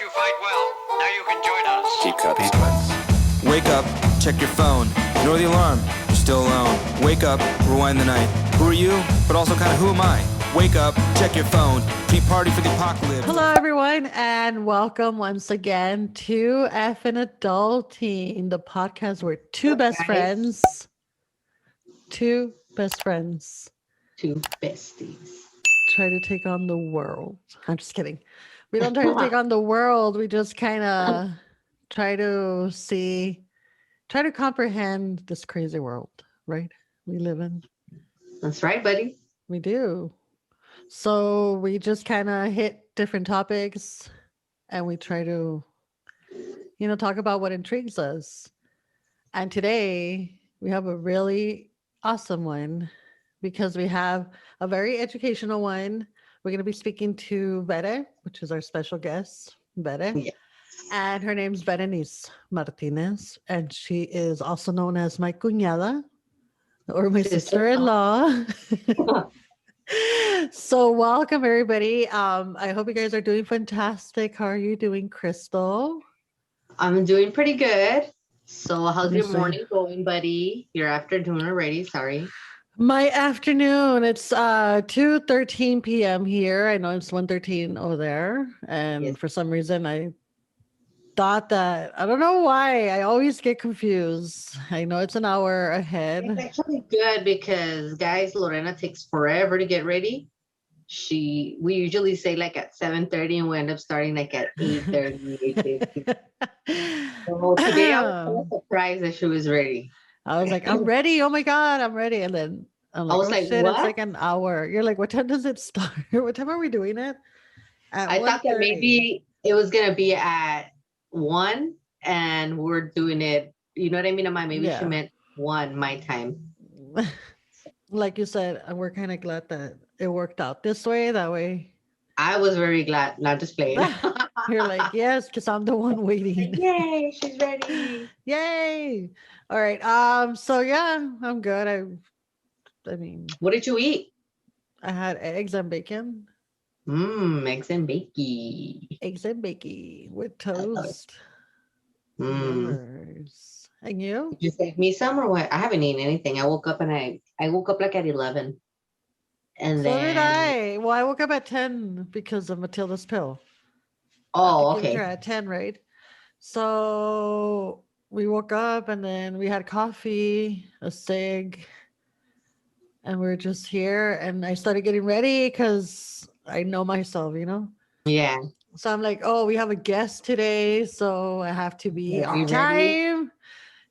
you fight well. Now you can join us. Keep cut sequence. Wake up, check your phone. Ignore the alarm. You're still alone. Wake up, rewind the night. Who are you? But also kind of who am I? Wake up, check your phone. Pre-party for the apocalypse. Hello, everyone, and welcome once again to Effin' Adulting, the podcast where two best friends, two besties try to take on the world. I'm just kidding. We don't try to take on the world. We just kind of try to comprehend this crazy world, right? We live in. That's right, buddy. We do. So we just kind of hit different topics and we try to, talk about what intrigues us. And today we have a really awesome one because we have a very educational one. We're going to be speaking to Bere, which is our special guest, Bere. Yes. And her name's Berenice Martinez. And she is also known as my cuñada or my sister-in-law. So welcome everybody. I hope you guys are doing fantastic. How are you doing, Crystal? I'm doing pretty good. So how's your morning going, buddy? Your afternoon already, sorry. My afternoon, it's 2:13 p.m. here. I know it's 1:13 over there. And Yes. for some reason I thought that, I don't know why, I always get confused. I know it's an hour ahead. It's actually good because, guys, Lorena takes forever to get ready. We usually say like at 7:30 and we end up starting like at 8:30, 8:50. So today I was kind of surprised that she was ready. I was like, I'm ready. Oh my God, I'm ready. And then I'm like, I was oh like, shit, what? it's like an hour. You're like, what time does it start? What time are we doing it? I thought that maybe it was going to be at 1 and we're doing it, you know what I mean? Maybe she meant 1 my time. Like you said, we're kind of glad that it worked out this way. That way. I was very glad, not just playing. You're like, yes, because I'm the one waiting. Yay, she's ready. Yay. All right. So yeah, I'm good. I mean, What did you eat? I had eggs and bacon. Eggs and bacon. Eggs and bacon with toast. Mm. Yes. And you? Did you save me some or what? I haven't eaten anything. I woke up like at 11. And So then did I. Well, I woke up at 10 because of Matilda's pill. Oh, I gave it to her okay. at 10, right? So we woke up and then we had coffee, a cig, and we're just here. And I started getting ready because I know myself, Yeah. So I'm like, oh, we have a guest today, so I have to be Yeah, on you ready? time.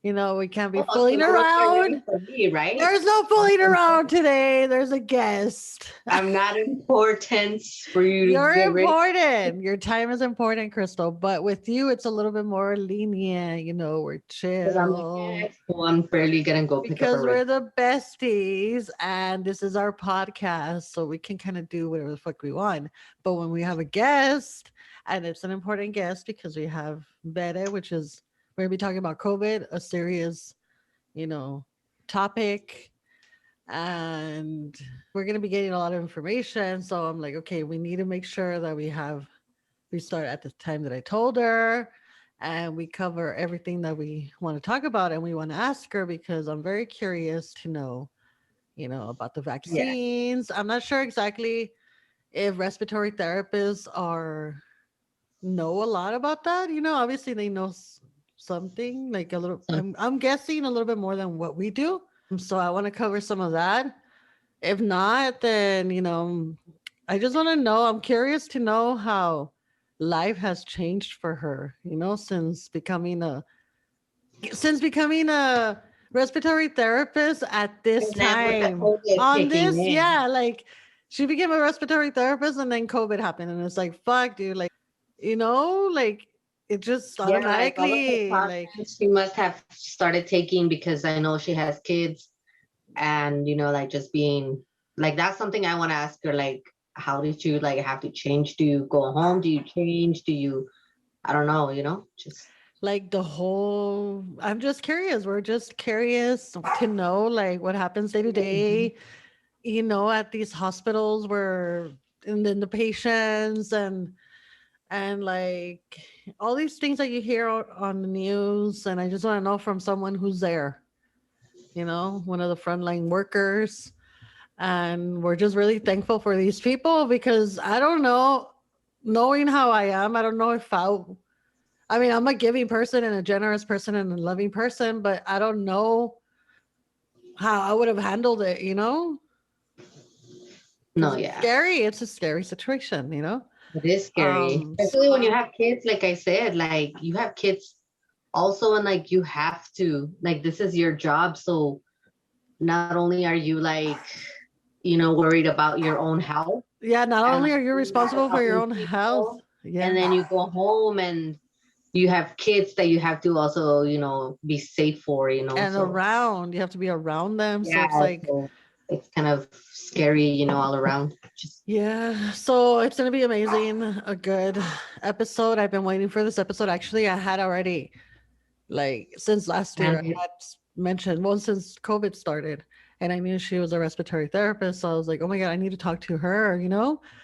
We can't be So fooling you were getting around. ready for me, right? There's no fooling around today. There's a guest. I'm not important for you to You're get ready. important. Your time is important, Crystal. But with you, it's a little bit more lenient. We're 'Cause I'm chill. like, yes, so I'm barely gonna go pick up Because a we're ring. the besties and this is our podcast. So we can kind of do whatever the fuck we want. But when we have a guest, and it's an important guest because we have Bere, which is, we're going to be talking about COVID, a serious, topic. And we're going to be getting a lot of information. So I'm like, okay, we need to make sure that we start at the time that I told her and we cover everything that we want to talk about and we want to ask her because I'm very curious to know, about the vaccines. I'm not sure exactly if respiratory therapists know a lot about that. Obviously they know something like a little, I'm guessing a little bit more than what we do. So I want to cover some of that. If not, then, I just want to know, I'm curious to know how life has changed for her, since becoming a respiratory therapist at this time. On this, yeah, like she became a respiratory therapist and then COVID happened. And it's like, fuck, dude, like, it just automatically, like she must have started taking because I know she has kids and, like just being like, that's something I want to ask her. Like, how did you have to change? Do you go home? Do you change? I don't know, just like I'm just curious. We're just curious to know like what happens day to day, at these hospitals where, and then the patients and and like all these things that you hear on the news, and I just want to know from someone who's there, one of the frontline workers. And we're just really thankful for these people because I don't know, knowing how I am, I don't know if I mean, I'm a giving person and a generous person and a loving person, but I don't know how I would have handled it, No, because it's yeah. scary. It's a scary situation. It is scary, So, especially when you have kids. Like I said, like you have kids also, and like you have to, like, this is your job. So not only are you like, worried about your own health, yeah, not and only are you responsible for your helping own health, people, yeah, and then you go home and you have kids that you have to also, be safe for, and so around, you have to be around them. So yeah, it's like, so it's kind of scary, all around. Just yeah, so it's going to be amazing. A good episode. I've been waiting for this episode. Actually, I had already, like, since last year, I had mentioned, well, since COVID started, and I knew she was a respiratory therapist. So I was like, oh my God, I need to talk to her.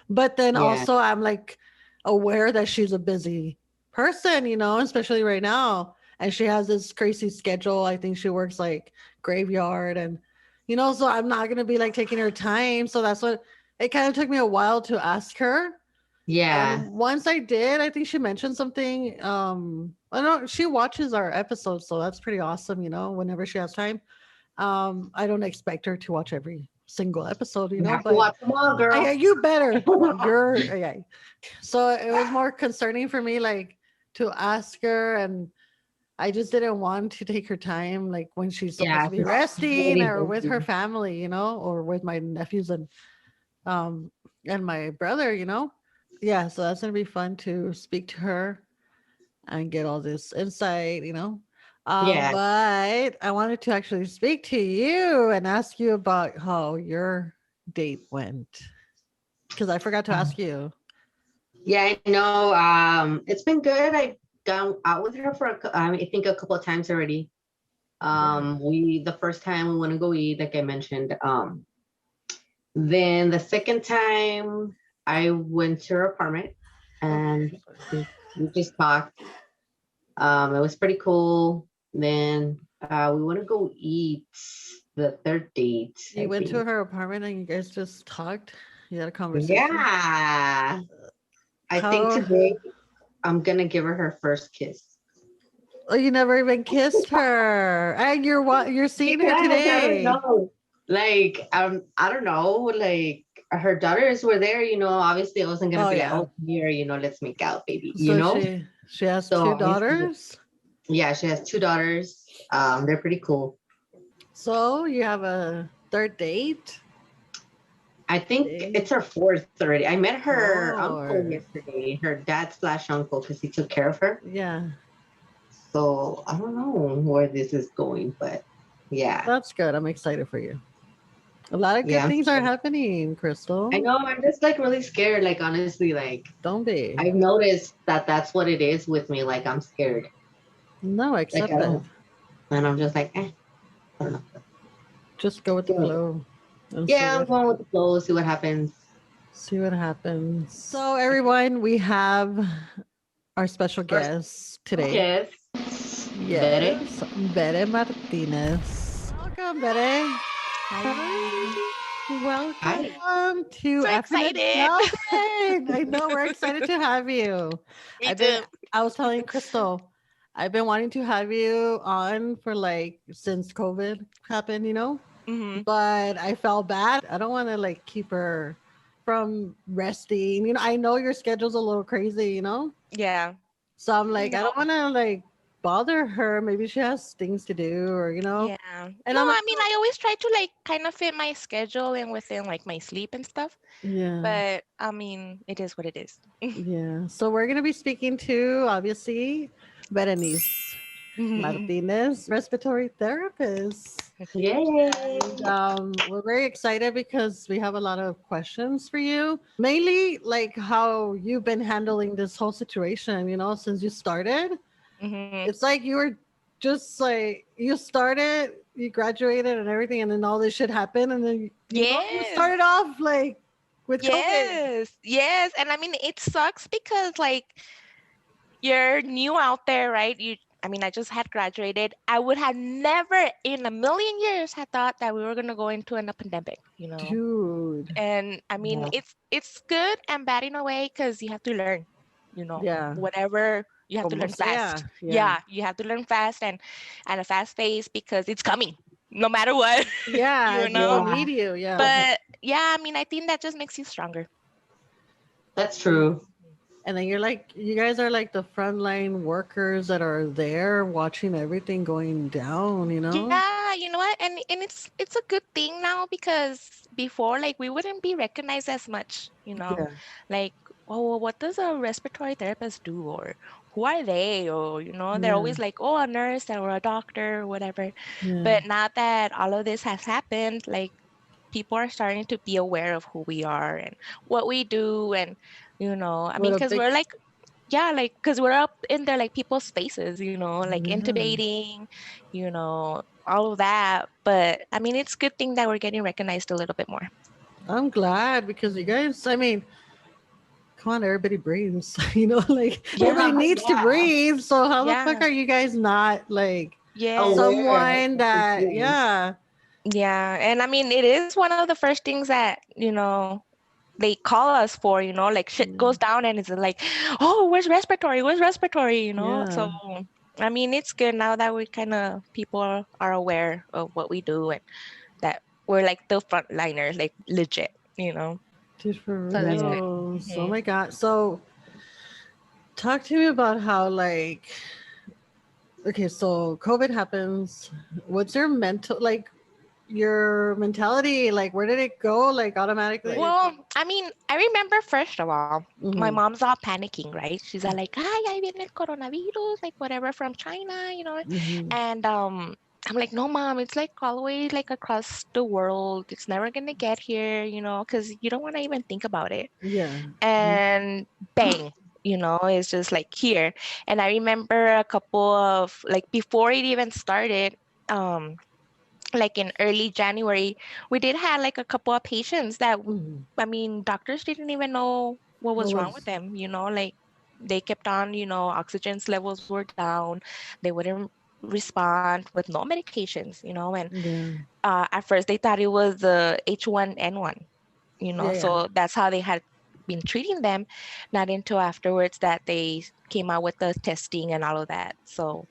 But then yeah, also, I'm like aware that she's a busy person, especially right now. And she has this crazy schedule. I think she works like graveyard so I'm not going to be like taking her time. So that's what it kind of took me a while to ask her. yeah, And once I did, I think she mentioned something. I know she watches our episodes, so that's pretty awesome, whenever she has time. I don't expect her to watch every single episode, you have to but watch them all, girl. you better. Yeah. So it was more concerning for me, like, to ask her, and I just didn't want to take her time, like when she's supposed Yeah, to be she's resting really or with her busy. family, or with my nephews um and my brother. Yeah, so that's gonna be fun to speak to her and get all this insight. Yeah. But I wanted to actually speak to you and ask you about how your date went, because I forgot to ask you. Yeah, I know. It's been good. I've gone out with her for I think a couple of times already. Yeah. We the first time we want to go eat, like I mentioned. Then the second time I went to her apartment and we just talked. It was pretty cool. Then we want to go eat the third date, You I went to think. her apartment and you guys just talked. You had a conversation. Yeah. I think How? today I'm gonna give her her first kiss. Oh, you never even kissed her, and you're seeing her Because I don't today. know. Like, I don't know. Like, her daughters were there, obviously I wasn't gonna Oh be like, yeah. oh, here, let's make out, baby, So she has So two obviously, daughters. yeah, she has two daughters. They're pretty cool. So you have a third date? I think Okay. it's her fourth already. I met her uncle Four. yesterday, her dad slash uncle, because he took care of her. Yeah, So I don't know where this is going, but yeah, that's good. I'm excited for you. A lot of good yeah. things are happening, I Crystal. know. I'm just like really scared. Like, honestly, like Don't be. I've noticed that that's what it is with me. Like, I'm scared. No, Like, accept I it. don't, and I'm just like, I don't know. Just go with the So, flow and see yeah, I'm what going with the flow, see what happens. happens. So everyone, we have our special First guest today. kiss. Bere. Yes, Bere Martinez. Welcome, Bere. Hi. Hi. Welcome to So Effing excited. Adulting. I know we're excited to have you. Me too. I was telling Crystal, I've been wanting to have you on for like since COVID happened. Hmm. But I felt bad. I don't want to like keep her from resting. I know your schedule's a little crazy. Yeah. So I'm like, I No. don't want to like bother her. Maybe she has things to do or. Yeah. And No, I'm like, I mean, I always try to like kind of fit my schedule and within like my sleep and stuff. yeah. But I mean, it is what it is. Yeah. So we're going to be speaking to, obviously, Berenice Martinez, respiratory therapist. Yay. And we're very excited because we have a lot of questions for you. Mainly, like how you've been handling this whole situation, since you started. Hmm. It's like you were just like, you started, you graduated and everything, and then all this shit happened. And then, you Yes. started off like with COVID. Yes. And I mean, it sucks because like you're new out there, right? I mean, I just had graduated. I would have never in a million years had thought that we were gonna go into a pandemic, you know? Dude. And I mean, Yeah. it's good and bad in a way because you have to learn, you know, Yeah. whatever you have to Como learn sea. fast. Yeah. Yeah, you have to learn fast and at a fast pace because it's coming, no matter what, Yeah. you They will know. Yeah, need you. Yeah. But yeah, I mean, I think that just makes you stronger. that's true. And then you're like, you guys are like the frontline workers that are there watching everything going down, you know? Yeah, you know what? And it's a good thing now because before, like, we wouldn't be recognized as much, you know, Yeah. like, oh, well, what does a respiratory therapist do, or who are they, or you know, they're Yeah. always like, oh, a nurse or a doctor or whatever. Yeah. But now that all of this has happened, like, people are starting to be aware of who we are and what we do, and you know, I What mean, a because big, we're like yeah, like, because we're up in there, like, people's faces, you know, like yeah. intubating, you know, all of that. But I mean, it's a good thing that we're getting recognized a little bit more. I'm glad because you guys, I mean, come on, everybody breathes, you know, like everybody Yeah, needs to Yeah, breathe. So how the fuck yeah, are you guys not like yes, aware someone of the that, feelings. yeah, yeah. And I mean, it is one of the first things that, you know, they call us for, you know, like shit yeah, goes down and it's like, oh, where's respiratory? Where's respiratory? You know? yeah. So, I mean, it's good now that we kind of, people are aware of what we do and that we're like the frontliners, like legit, you know? Dude, for So that's good. real. Oh Hmm. my God. So talk to me about how like, okay, so COVID happens. What's your mental, like your mentality? Like, where did it go? Like automatically? Well, I mean, I remember first of all, my Mm-hmm. mom's all panicking, right? She's all like, "Ay, ahí viene el coronavirus, like whatever from China, you know." Mm-hmm. And I'm like, "No, mom, it's like all the way like across the world. It's never gonna get here, you know, because you don't want to even think about it." Yeah. And bang, you know, it's just like here. And I remember a couple of like before it even started, um, like in early January, we did have like a couple of patients that, Mm-hmm. I mean, doctors didn't even know what What was wrong with was? them, you know, like they kept on, you know, oxygen levels were down, they wouldn't respond with no medications, you know, and Yeah. at first they thought it was the H1N1, you know, Yeah. Yeah. so that's how they had been treating them, not until afterwards that they came out with the testing and all of that. So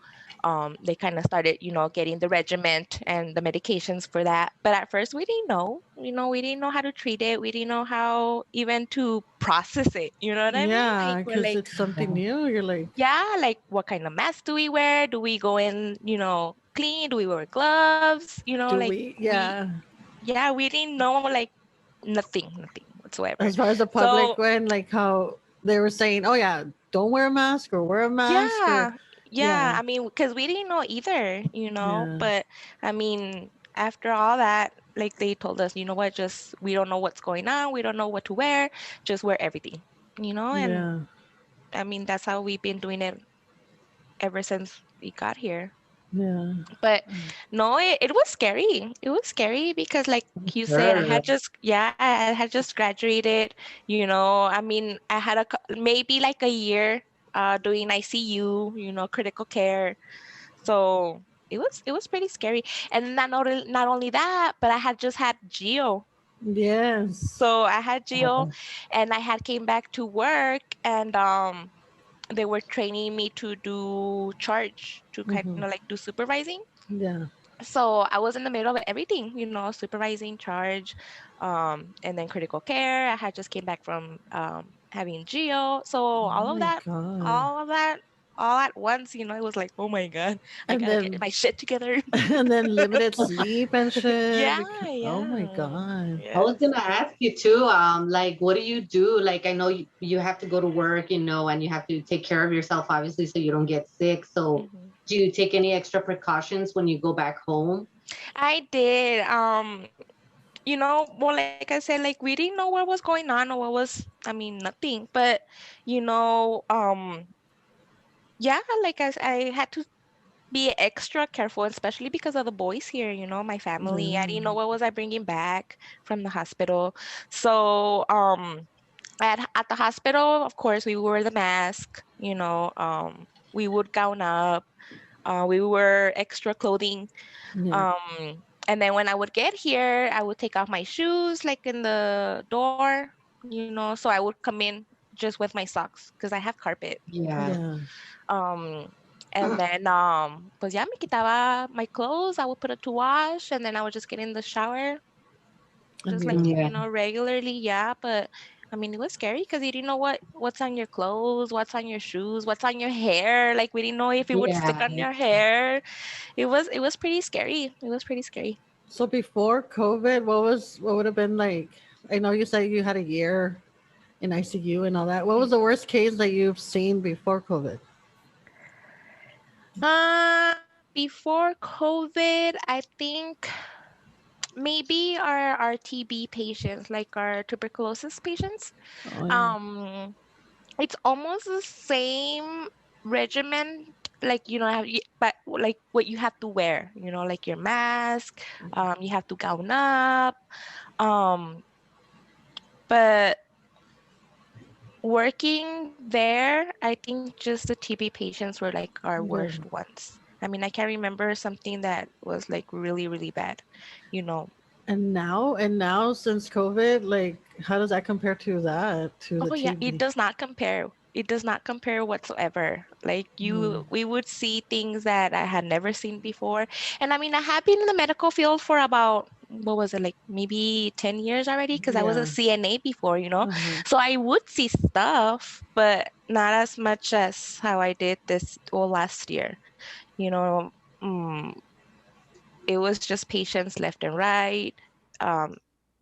they kind of started, you know, getting the regiment and the medications for that. But at first we didn't know, you know, we didn't know how to treat it. We didn't know how even to process it. You know what I mean? Yeah, Like we're because like, it's something Yeah. new. You're like, yeah, like what kind of mask do we wear? Do we go in, you know, clean? Do we wear gloves? You know, do like we? Yeah. yeah, we didn't know like nothing whatsoever. As far as the public So went, like how they were saying, oh yeah, don't wear a mask or wear a mask or yeah, yeah. yeah, I mean, because we didn't know either, you know. yeah, But I mean, after all that, like they told us, you know what, just we don't know what's going on. We don't know what to wear. Just wear everything, you know. And yeah, I mean, that's how we've been doing it ever since we got here. yeah, But no, it was scary. It was scary because, like you said, I Sure. had just, yeah, I had just graduated. You know, I mean, I had maybe like a year doing ICU, you know, critical care. So it was pretty scary. And not only that, but I had just had Geo. yes. So I had Geo, Oh, and I had came back to work, and they were training me to do charge, to kind of Hmm. like do supervising. Yeah. So I was in the middle of everything, you know, supervising, charge, and then critical care. I had just came back from having Geo. So Oh my god. all of that, all at once, you know, it was like, oh my God, I And gotta get then my shit together. and then limited sleep and shit. Yeah, Oh yeah, my god. I was yes. gonna ask you too, like, what do you do? Like, I know you have to go to work, you know, and you have to take care of yourself, obviously, so you don't get sick. So, Mhm. do you take any extra precautions when you go back home? I did. You know, well, like I said, like we didn't know what was going on or what was, I mean, nothing. But, you know, yeah, like I had to be extra careful, especially because of the boys here, my family. I didn't know what was I bringing back from the hospital. So, at the hospital, of course, we wore the mask, we would gown up, we wore extra clothing. Yeah. And then when I would get here, I would take off my shoes like in the door, so I would come in just with my socks because I have carpet. Yeah. Yeah. Um, and then, pues ya me quitaba my clothes, I would put it to wash, and then I would just get in the shower, And just you like, know. Yeah. regularly. Yeah, but I mean, it was scary because you didn't know what's on your clothes, what's on your shoes, what's on your hair. Like we didn't know if it would stick Yeah. on your hair. It was pretty scary. It was pretty scary. So before COVID, what would have been like? I know you said you had a year in ICU and all that. What was the worst case that you've seen before COVID? Uh, Before COVID, I think maybe our TB patients, like our tuberculosis patients. Oh yeah. Um, it's almost the same regimen, like but like what you have to wear, like your mask, you have to gown up, um, but working there, I think just the TB patients were like our Yeah. worst ones. I mean, I can't remember something that was like really, really bad, you know. And now since COVID, like how does that compare to that to the Oh yeah, it TB? does not compare. It does not compare whatsoever. Like Mm. we would see things that I had never seen before. And I mean, I have been in the medical field for about, what was it, like maybe 10 years already, because I was a Yeah. CNA before. Uh-huh. So I would see stuff, but not as much as how I did this all last year. You know, mm, it was just patients left and right, um,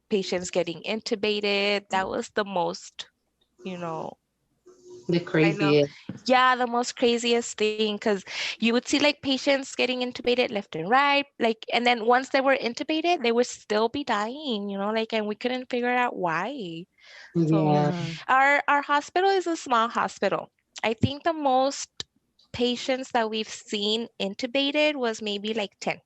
patients getting intubated. That was the most, you know, The I know. craziest. Yeah, the most craziest thing, because you would see like patients getting intubated left and right, like, and then once they were intubated, they would still be dying, like, and we couldn't figure out why. So Yeah. Yeah. our hospital is a small hospital. I think the most patients that we've seen intubated was maybe like 10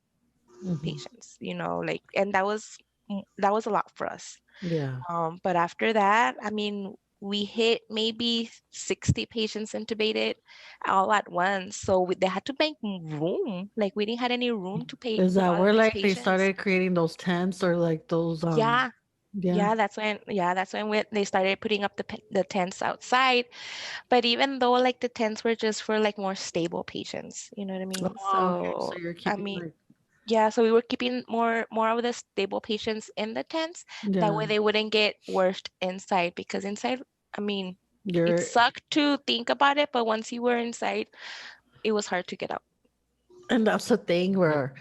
Hmm. patients, like, and that was a lot for us. Yeah. But after that, I mean, we hit maybe 60 patients intubated all at once. So they had to make room. Like we didn't have any room to Is put that all of where these like they patients. started creating those tents or like those Yeah, yeah. yeah, that's when they started putting up the tents outside. But even though like the tents were just for like more stable patients, you know what I mean? Oh, okay. So So you're I keeping mean, like yeah, so we were keeping more of the stable patients in the tents. That yeah. way they wouldn't get worse inside, because inside, I mean, it You're sucked to think about it, but once you were inside, it was hard to get out. and that's the thing where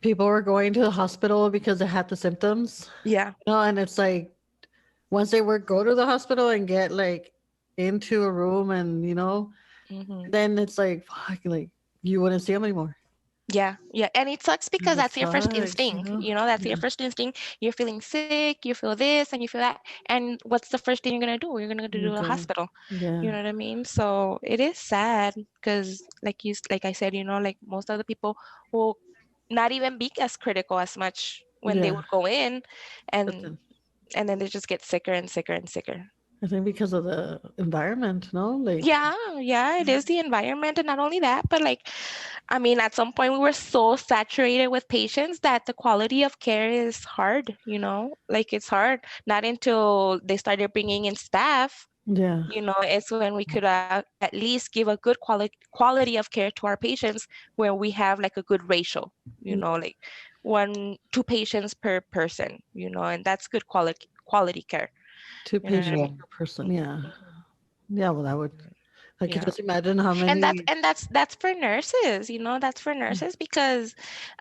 people were going to the hospital because they had the symptoms. Yeah. And it's like once they were go to the hospital and get like into a room and Hmm. then it's like fuck, like you wouldn't see them anymore. Yeah. And it sucks because And it that's your first sucks, instinct. That's your Yeah. first instinct. You're feeling sick, you feel this and you feel that. And what's the first thing you're gonna do? You're gonna go to You the go. hospital. Yeah. You know what I mean? So it is sad because like I said, like most of the people will not even be as critical as much when they Yeah. would go in, But and then and then they just get sicker and sicker and sicker. I think because of the environment, no? Like Yeah, it is the environment, and not only that, but like, I mean, at some point we were so saturated with patients that the quality of care is hard, like it's hard. Not until they started bringing in staff, yeah. it's when we could at least give a good quality of care to our patients, where we have like a good ratio, like two patients per person, and that's good quality care. Two You know what I patients Yeah. mean? per person. Yeah. Mhm. Yeah, well that would I could Yeah. just imagine how And that's many and that's that's for nurses, that's for nurses, because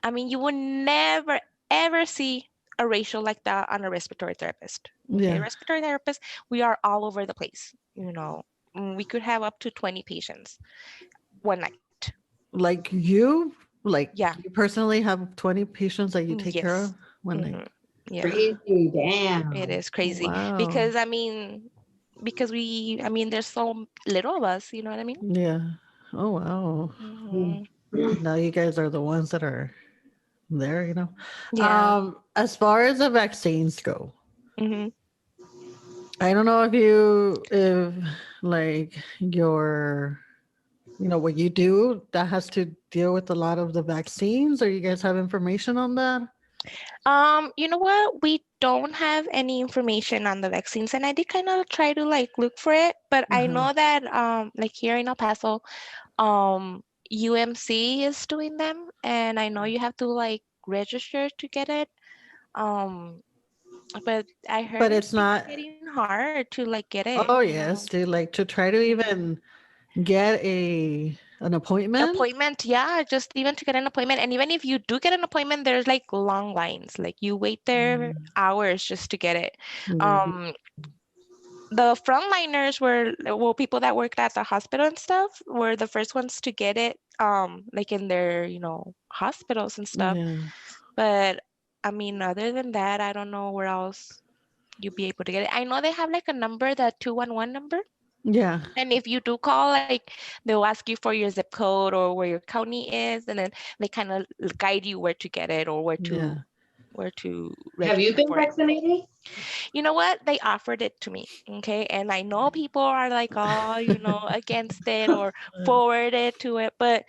I mean, you would never ever see a ratio like that on a respiratory therapist. Okay, yeah. respiratory therapist, we are all over the place. We could have up to 20 patients one night. Like like Yeah. you personally have 20 patients that you take care Yes. of one Hmm. night. Yeah, Crazy. it Damn. is crazy Wow. because I mean, there's so little of us, you know what I mean? Yeah. Oh wow. Hmm. Now you guys are the ones that are there, Yeah. As far as the vaccines go, Hmm. I don't know if like your, what you do that has to deal with a lot of the vaccines, or you guys have information on that? You know what? We don't have any information on the vaccines, and I did kind of try to like look for it, but I Uh-huh. know that like here in El Paso, UMC is doing them, and I know you have to like register to get it. Um, but I heard But it's it's been not. getting hard to like get it, Oh yes, to like to try to even get an appointment. appointment. Yeah, just even to get an appointment. And even if you do get an appointment, there's like long lines. Like you wait there Mm, hours just to get it. yeah, Um, the frontliners were well, people that worked at the hospital and stuff were the first ones to get it, like in their, hospitals and stuff. yeah, But I mean, other than that, I don't know where else you'd be able to get it. I know they have like a number, the 211 number. yeah, And if you do call, like they'll ask you for your zip code or where your county is, and then they kind of guide you where to get it or yeah. where to Have you register been for it. vaccinated? You know what? They offered it to me. Okay. And I know people are like, oh, against it or forward it to it. But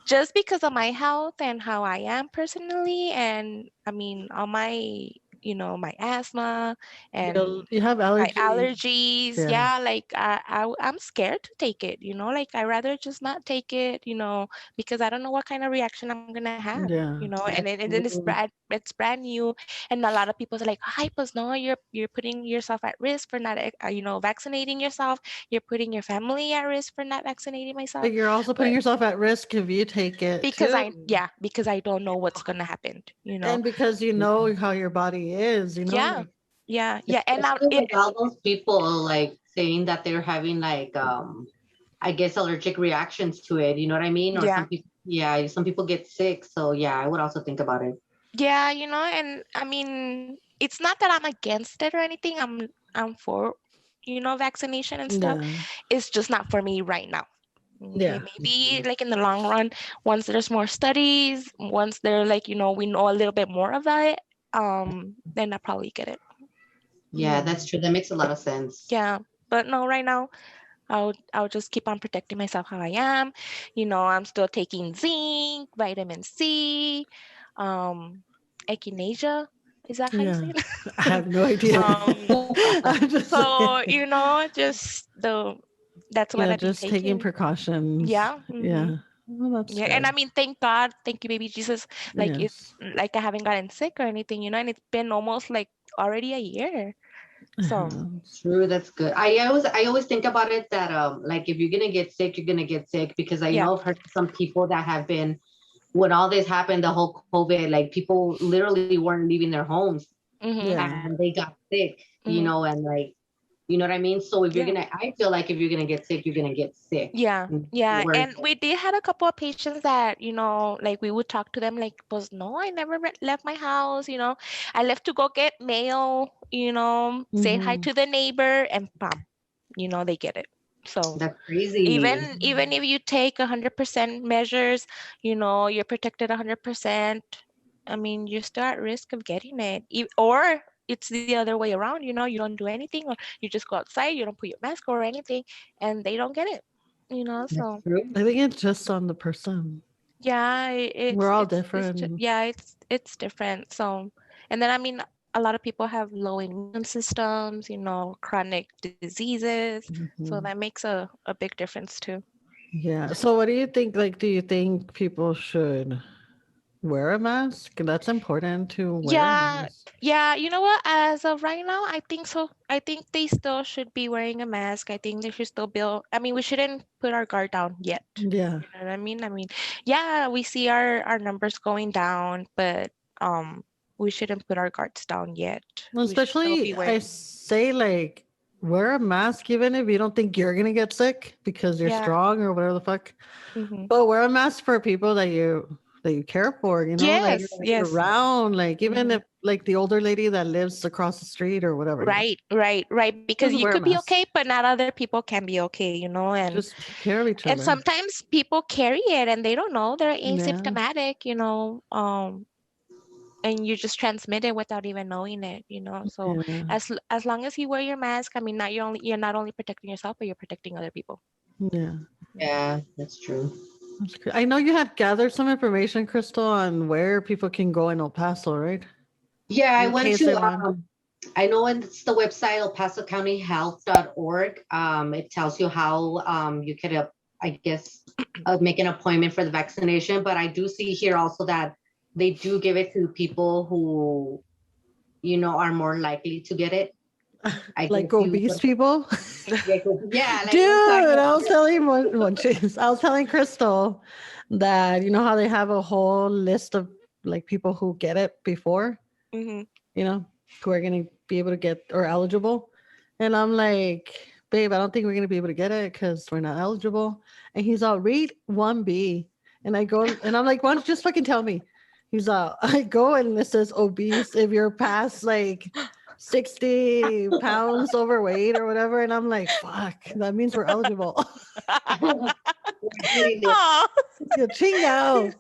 just because of my health and how I am personally, and I mean, all my, my asthma and You have my allergies. allergies, Yeah, yeah, like I'm scared to take it, like I rather just not take it, because I don't know what kind of reaction I'm gonna have, yeah, and That's then true. it's brand new, and a lot of people are like, hi, pues no, you're putting yourself at risk for not, vaccinating yourself. You're putting your family at risk for not vaccinating myself. but you're also putting But yourself at risk if you take it because too, I don't know what's gonna happen, and because you know how your body is, yeah, like yeah, and Especially with all those people like saying that they're having like I guess allergic reactions to it, you know what I mean? Or yeah. some people, yeah, some people get sick. So yeah, I would also think about it. Yeah, and I mean, it's not that I'm against it or anything. I'm for, vaccination and stuff. yeah, It's just not for me right now. Okay, yeah, maybe like in the long run, once there's more studies, once they're like, we know a little bit more about it, then I'll probably get it. Yeah, yeah, that's true. That makes a lot of sense. Yeah. But no, right now, I'll just keep on protecting myself how I am. I'm still taking zinc, vitamin C, um, echinacea. Is that how you say yeah. I it? have no idea. um, I'm just so saying. just that's what Yeah, I've been just taking taking. precautions. Yeah. Yeah, well, that's Yeah, and I good. mean, thank God, thank you, baby Jesus. Like Yes. like I haven't gotten sick or anything, and it's been almost like already a year. So Uh-huh. True, that's good. I always think about it that like if you're gonna get sick, you're gonna get sick because I yeah. know I've heard some people that have been when all this happened, the whole COVID, like people literally weren't leaving their homes Mm-hmm. Yeah. and they got sick, Mm-hmm. and like you know what I mean? So if you're Yeah. gonna I feel like if you're gonna get sick, you're gonna get sick. Yeah, And yeah, Whereas and we did had a couple of patients that, like we would talk to them like, was no, I never left my house, I left to go get mail, say hi Hmm. to the neighbor, and bam, they get it. So that's crazy. even if you take 100% measures, you're protected 100%. I mean, you're still at risk of getting it, or it's the other way around. You don't do anything, or you just go outside, you don't put your mask or anything, and they don't get it. That's So true. I think it's just on the person. yeah, We're all different. yeah, it's different. So, and then I mean, a lot of people have low immune systems, chronic diseases, so Hmm. that makes a big difference too. Yeah. So, what do you think? Like, do you think people should wear a mask? That's important to wear a Yeah, mask. yeah, you know what? As of right now, I think so. I think they still should be wearing a mask. I think they should still build. I mean, we shouldn't put our guard down yet. Yeah. You know what I mean? I mean, yeah, we see our numbers going down, but we shouldn't put our guards down yet. Well, We should still especially, be I wearing. say, like, wear a mask even if you don't think you're gonna get sick because you're Yeah. strong or whatever the fuck. Mm-hmm. But wear a mask for people that you that you care for, like Yes, you're yes. around, like even Mhm. if like the older lady that lives across the street or whatever. Right. Because Just you wear a could be mask. okay, but not other people can be okay, and Just take care of each and other. sometimes people carry it and they don't know they're Yeah. asymptomatic, and you just transmit it without even knowing it. So Yeah. as long as you wear your mask, I mean, you're not only protecting yourself, but you're protecting other people. Yeah. Yeah, that's true. That's good. I know you had gathered some information, Crystal, on where people can go in El Paso, right? Yeah, I In went case they want. I know it's the website elpasocountyhealth.org. It tells you how you can, I guess, make an appointment for the vaccination. But I do see here also that they do give it to people who, are more likely to get it. I Like guess you, obese people. yeah, like Dude, we're talking I was telling I was telling Crystal that you know how they have a whole list of like people who get it before, Hmm. you know, who are gonna be able to get or eligible. And I'm like, babe, I don't think we're gonna be able to get it because we're not eligible. And he's all read 1B. And I go and I'm like, why don't you just fucking tell me? He's all I go and it says obese if you're past like 60 pounds overweight or whatever. And I'm like, fuck, that means we're eligible. we're doing it. Aw. Yeah, chingao.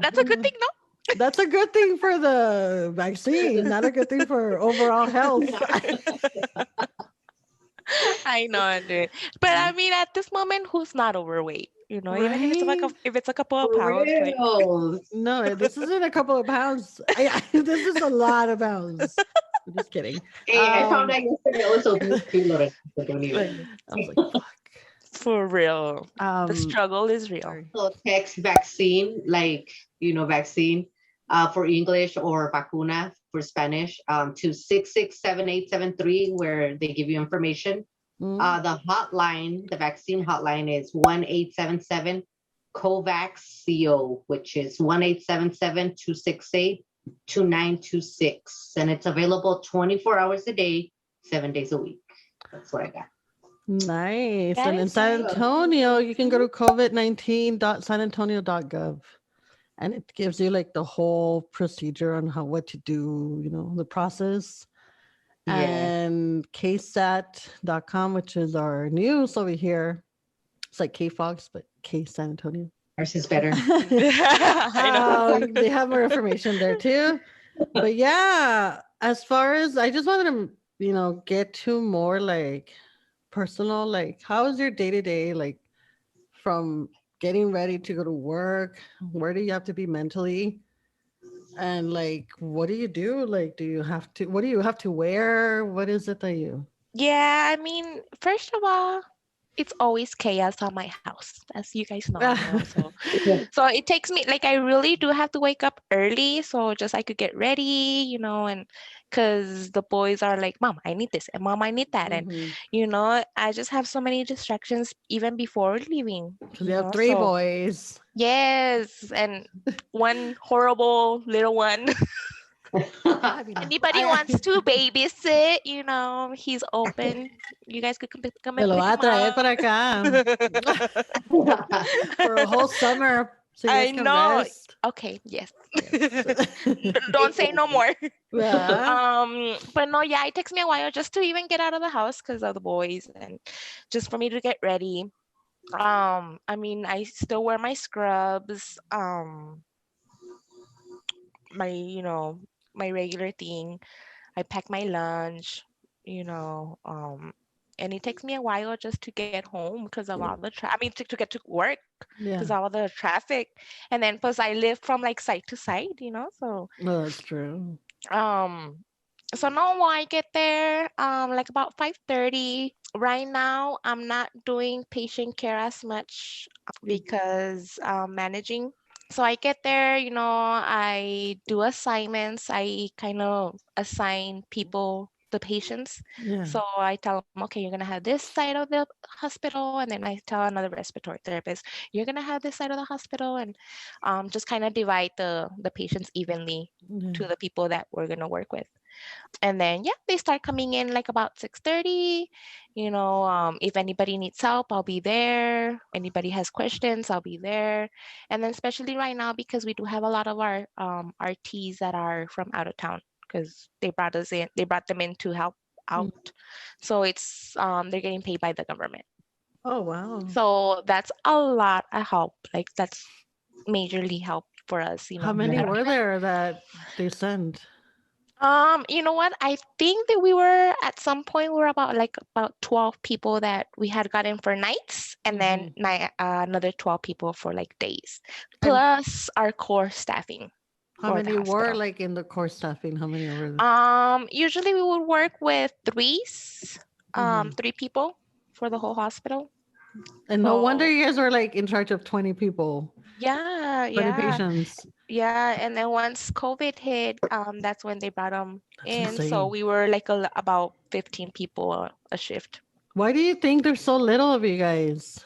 That's a good thing, no? That's a good thing for the vaccine, not a good thing for overall health. I know, dude. But I mean, at this moment, who's not overweight? Even if it's like Right? if it's a couple of For pounds, like real. No, this isn't a couple of pounds. This is a lot of pounds. I'm just kidding. Hey, I found out yesterday I was obese too, Loretta. So don't even. I was like, fuck. for real. The Um, struggle is real. sorry. So text vaccine, like, vaccine for English or vacuna for Spanish to 667873 where they give you information. Mm. The hotline, the vaccine hotline is 1877 COVAX CO, which is 1877-268-2926. And it's available 24 hours a day, 7 days a week. That's what I got. Nice. That And in is San nice. Antonio, you can go to covid19.sanantonio.gov. And it gives you like the whole procedure on what to do, the process. Yeah. And ksat.com, which is our news over here. It's like KFox, but K San Antonio. Ours is better. I know. They have more information there too. But yeah, as far as I just wanted to, get to more like personal, like how is your day to day, like from getting ready to go to work? Where do you have to be mentally? And like, what do you do? Like, what do you have to wear? What is it that you? Yeah, I mean, first of all, it's always chaos on my house, as you guys know. So it takes me like I really do have to wake up early, so just I could get ready, and because the boys are like, Mom, I need this, and Mom, I need that, and Mhm. I just have so many distractions even before leaving. Because you have three So boys. yes, and one horrible little one. Anybody wants to babysit, he's open. You guys could come Me and lo pick va a him traer up. para acá for a whole summer so you I guys can know. rest. Okay, yes. Don't say no more. Yeah. But no, yeah, it takes me a while just to even get out of the house because of the boys and just for me to get ready. I mean, I still wear my scrubs, my regular thing. I pack my lunch, you know, um, and it takes me a while just to get home because of all the I mean, to get to work because Yeah. of all the traffic, and then plus I live from like side to side. So No, that's true. um, so no, I get there like about 5:30. Right now, I'm not doing patient care as much because managing. So I get there, I do assignments. I kind of assign people the patients. Yeah. So I tell them, okay, you're gonna have this side of the hospital, and then I tell another respiratory therapist, you're gonna have this side of the hospital, and just kind of divide the patients evenly Yeah. to the people that we're gonna work with. And then yeah, they start coming in like about 6:30. If anybody needs help, I'll be there. Anybody has questions, I'll be there. And then especially right now, because we do have a lot of our RTs that are from out of town, because they brought them in to help out. So it's they're getting paid by the government. Oh, wow. So that's a lot of help. Like that's majorly help for us. How many I don't were even there that they sent? You know what? I think that we were at some point we were about 12 people that we had gotten for nights, and then another 12 people for like days, And plus our core staffing how for the many were hospital. like in the core staffing? How many were there? Usually we would work with threes, Mhm. 3 people for the whole hospital. And no wonder So you guys were like in charge of 20 people, yeah, 20 yeah. patients. Yeah, and then once COVID hit, that's when they brought them That's in. So insane. we were like about 15 people a shift. Why do you think there's so little of you guys?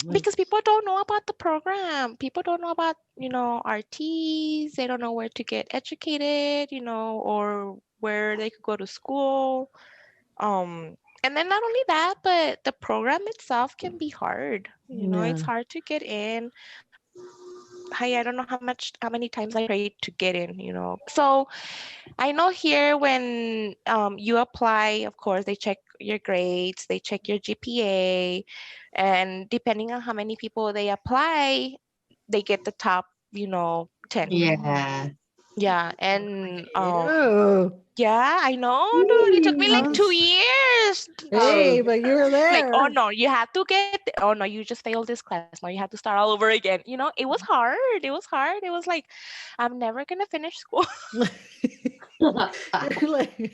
Like, Because people don't know about the program. People don't know about, RTs. They don't know where to get educated, or where they could go to school. And then not only that, but the program itself can be hard. It's yeah. hard to get in. I don't know how many times I prayed to get in, So I know here when you apply, of course, they check your grades, they check your GPA, and depending on how many people they apply, they get the top, 10. Yeah. Yeah, and Ew. yeah, I know, dude. It took me like Sounds- 2 years. Hey, but you were Like, oh there. no, you have to oh no, you just failed this class. Now you have to start all over again. It was hard. It was hard. It was like, I'm never gonna finish school. You're like,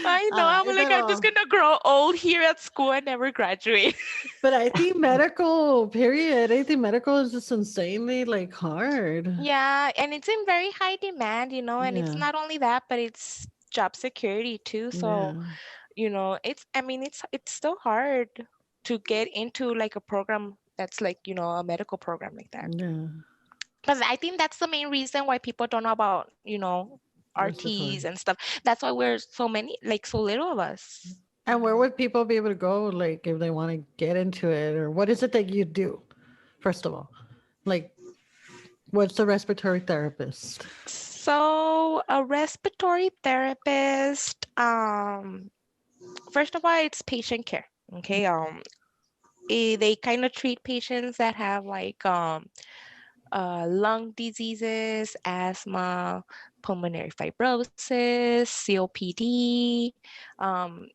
I know. I'm like, I'm just pero, gonna grow old here at school and never graduate. but I think medical, period. I think medical is just insanely like hard. Yeah, and it's in very high demand, and it's Yeah. not only that, but it's job security too. So, Yeah. it's still hard to get into like a program that's like, a medical program like that. Yeah. But I think that's the main reason why people don't know about, RTs Respiratory. and stuff. That's why we're so many, like so little of us. And where would people be able to go, like, if they want to get into it, or what is it that you do? First of all, like, what's the respiratory therapist? So a respiratory therapist, first of all, it's patient care. Okay. They kind of treat patients that have like lung diseases, asthma, pulmonary fibrosis, COPD.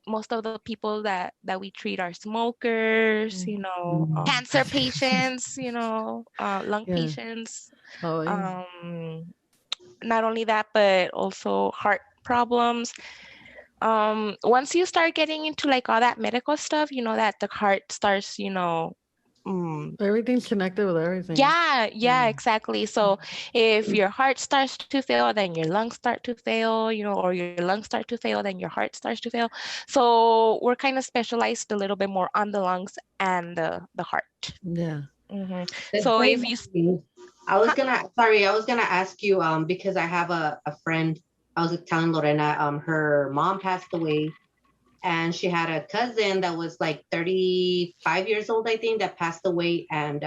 Most of the people that we treat are smokers, cancer patients, lung Yeah. patients. Oh, yeah. Not only that, but also heart problems. Once you start getting into like all that medical stuff, that the heart starts, Everything's connected with everything. yeah, exactly. So if your heart starts to fail, then your lungs start to fail, or your lungs start to fail, then your heart starts to fail. So we're kind of specialized a little bit more on the lungs and the heart. Yeah. That's So very if you, interesting. I was gonna ask you, because I have a friend, I was telling Lorena, her mom passed away, and she had a cousin that was like 35 years old, I think, that passed away, and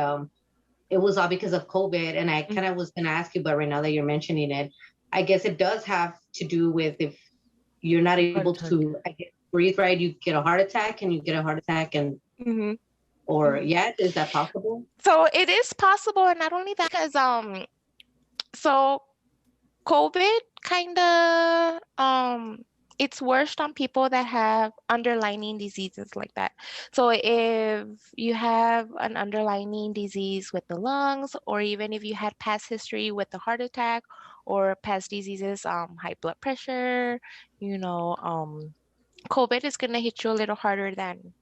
it was all because of COVID. And I kind of was gonna ask you, but right now that you're mentioning it, I guess it does have to do with if you're not able attack. to, I guess, breathe right, you get a heart attack, and Mhm. or yeah, is that possible? So it is possible, and not only that, because so COVID kind of it's worst on people that have underlying diseases like that. So if you have an underlying disease with the lungs, or even if you had past history with the heart attack or past diseases, high blood pressure, COVID is gonna hit you a little harder than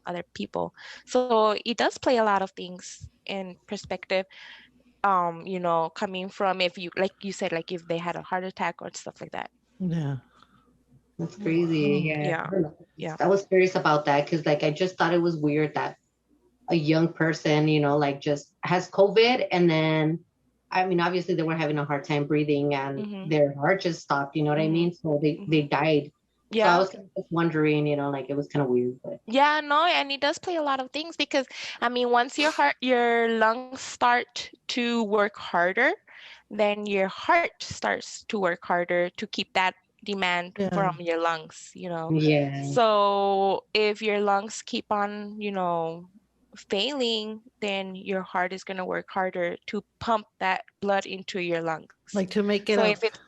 other people. So it does play a lot of things in perspective. Coming from, if you, like you said, like if they had a heart attack or stuff like that. Yeah. That's crazy. Wow. Yeah. Yeah. I don't know. Yeah. I was curious about that because, like, I just thought it was weird that a young person, like just has COVID and then, I mean, obviously they were having a hard time breathing and Mm-hmm. their heart just stopped. You know what I Mm-hmm. mean? So they Mm-hmm. died. So I Yeah. was kind of just wondering, like it was kind of weird, but Yeah, no, and it does play a lot of things because I mean, once your lungs start to work harder, then your heart starts to work harder to keep that demand Yeah. from your lungs, yeah, So if your lungs keep on, failing, then your heart is going to work harder to pump that blood into your lungs. Like to make So it if up. it's,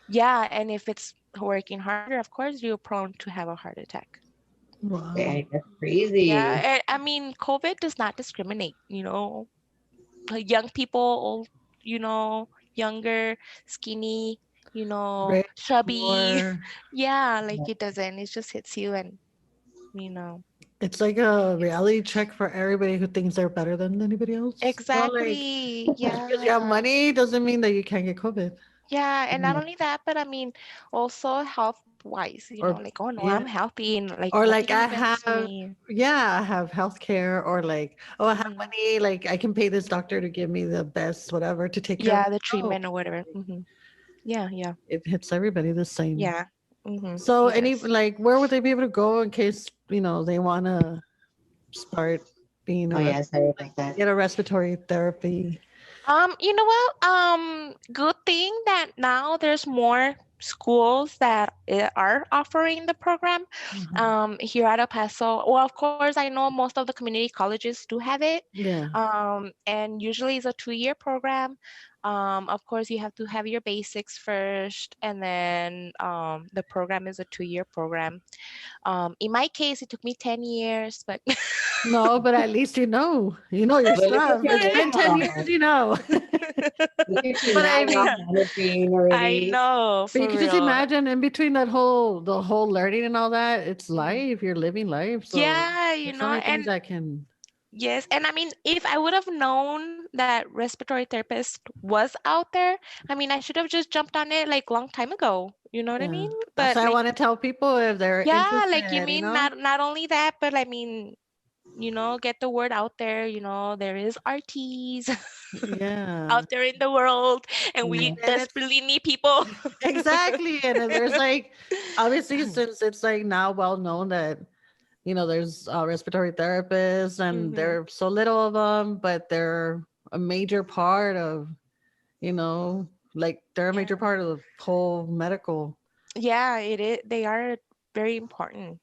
yeah, and if it's working harder, of course, you're prone to have a heart attack. Wow. dang, that's Yeah, crazy. I mean, COVID does not discriminate, young people, old, younger, skinny, Rich, chubby. poor. Yeah, like it doesn't. It just hits you and, you know. It's like a reality check for everybody who thinks they're better than anybody else. Like Exactly. just because you have Yeah. money doesn't mean that you can't get COVID. Yeah, and not Yeah. only that, but I mean, also health-wise, Or like, oh no, I'm yeah. healthy and like Or nothing like I happens to have, me. yeah, I have healthcare, or like, oh, I have Hmm. money, like I can pay this doctor to give me the best whatever to take care of Yeah, me. the No, treatment or whatever. Yeah, yeah, it hits everybody the same. yeah. So It any does. like where would they be able to go in case, they want to start being Oh a yeah, sorry like about that. get a respiratory therapy? You know what? Good thing that now there's more schools that are offering the program. Uh-huh. Here at El Paso. Well, of course, I know most of the community colleges do have it. Yeah. And usually it's a 2-year program. Of course, you have to have your basics first, and then the program is a 2-year program. In my case, it took me 10 years, but No, but at least you know your But look at stuff. you It's been 10 years, now. you know. Look at you But now. I You're all mean, yeah, managing I already. know, but you for can just real. imagine in between the whole learning and all that, it's Mhm. life. You're living life. So Yeah, there's so many things and that can. yes, and I mean, if I would have known that respiratory therapist was out there, I mean, I should have just jumped on it like long time ago. You know what I Yeah. mean? That's But why I like, want to tell people if they're yeah, like you interested. mean not only that, but I mean, get the word out there. There is RTs Yeah. out there in the world, and Yeah. we And it's desperately need people. exactly. And then there's like, obviously, since it's like now well known that, there's respiratory therapists and Hmm. there are so little of them, but they're a major part of, you know, like they're a major Yeah, part of the whole medical. yeah, it is. They are very important.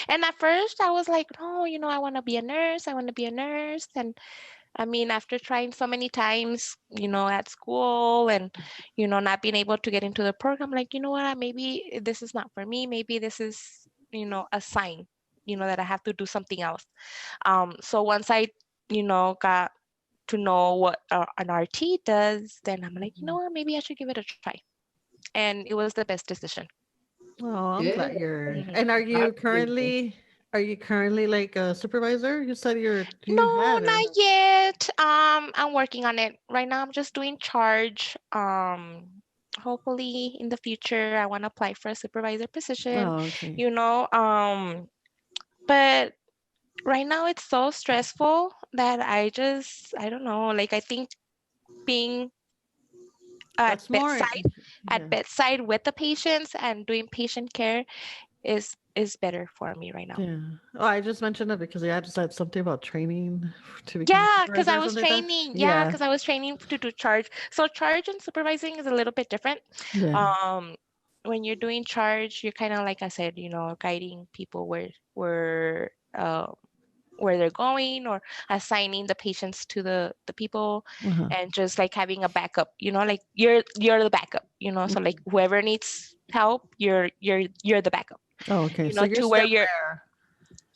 And at first I was like, no, I want to be a nurse. I want to be a nurse. And I mean, after trying so many times, at school and, not being able to get into the program, like, you know what, maybe this is not for me. Maybe this is, a sign, that I have to do something else. So once I, got to know what an RT does, then I'm like, you know what, maybe I should give it a try. And it was the best decision. Oh, I'm glad Good. you're. Hmm. And are Proud you of you. currently like a supervisor? You said you No, had or not yet. I'm working on it. Right now I'm just doing charge. Hopefully in the future I want to apply for a supervisor position, oh, okay. you know. But right now it's so stressful that I don't know, like I think being at That's more. bedside Yeah. with the patients and doing patient care is better for me right now. Yeah. Oh, I just mentioned it because I just said something about training to become a Yeah, because supervisor I or was something like that. training. Yeah, Yeah. because I was training to do charge. So charge and supervising is a little bit different. Yeah. Um, when you're doing charge, you're kind of like I said, guiding people where they're going or assigning the patients to the people, Uh-huh. and just like having a backup. Like you're the backup. So like Mhm. whoever needs help, you're the backup. Oh, okay. So you're To where still you're. there,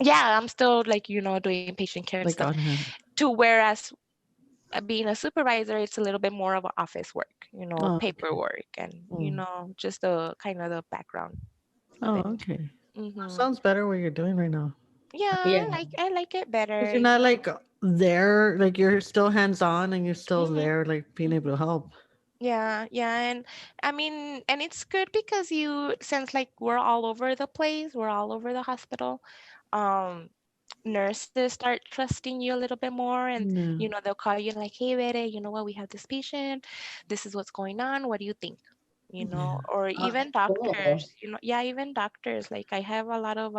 Yeah, I'm still like doing patient care and like stuff. on hand. To whereas being a supervisor, it's a little bit more of an office work, Oh, okay. paperwork and, Mm. just the kind of the background of Oh, it. okay. Hmm. Sounds better what you're doing right now. Yeah, Yeah. I like it Because better, you're not like there, like you're still hands on and you're still Hmm. there, like being able to help. Yeah, and I mean, and it's good because since like we're all over the place, we're all over the hospital, um, nurses start trusting you a little bit more, and Yeah. they'll call you like, hey, Bere, you know what, we have this patient, this is what's going on, what do you think? Yeah. Or Oh, even that's cool. doctors, yeah, even doctors. Like I have a lot of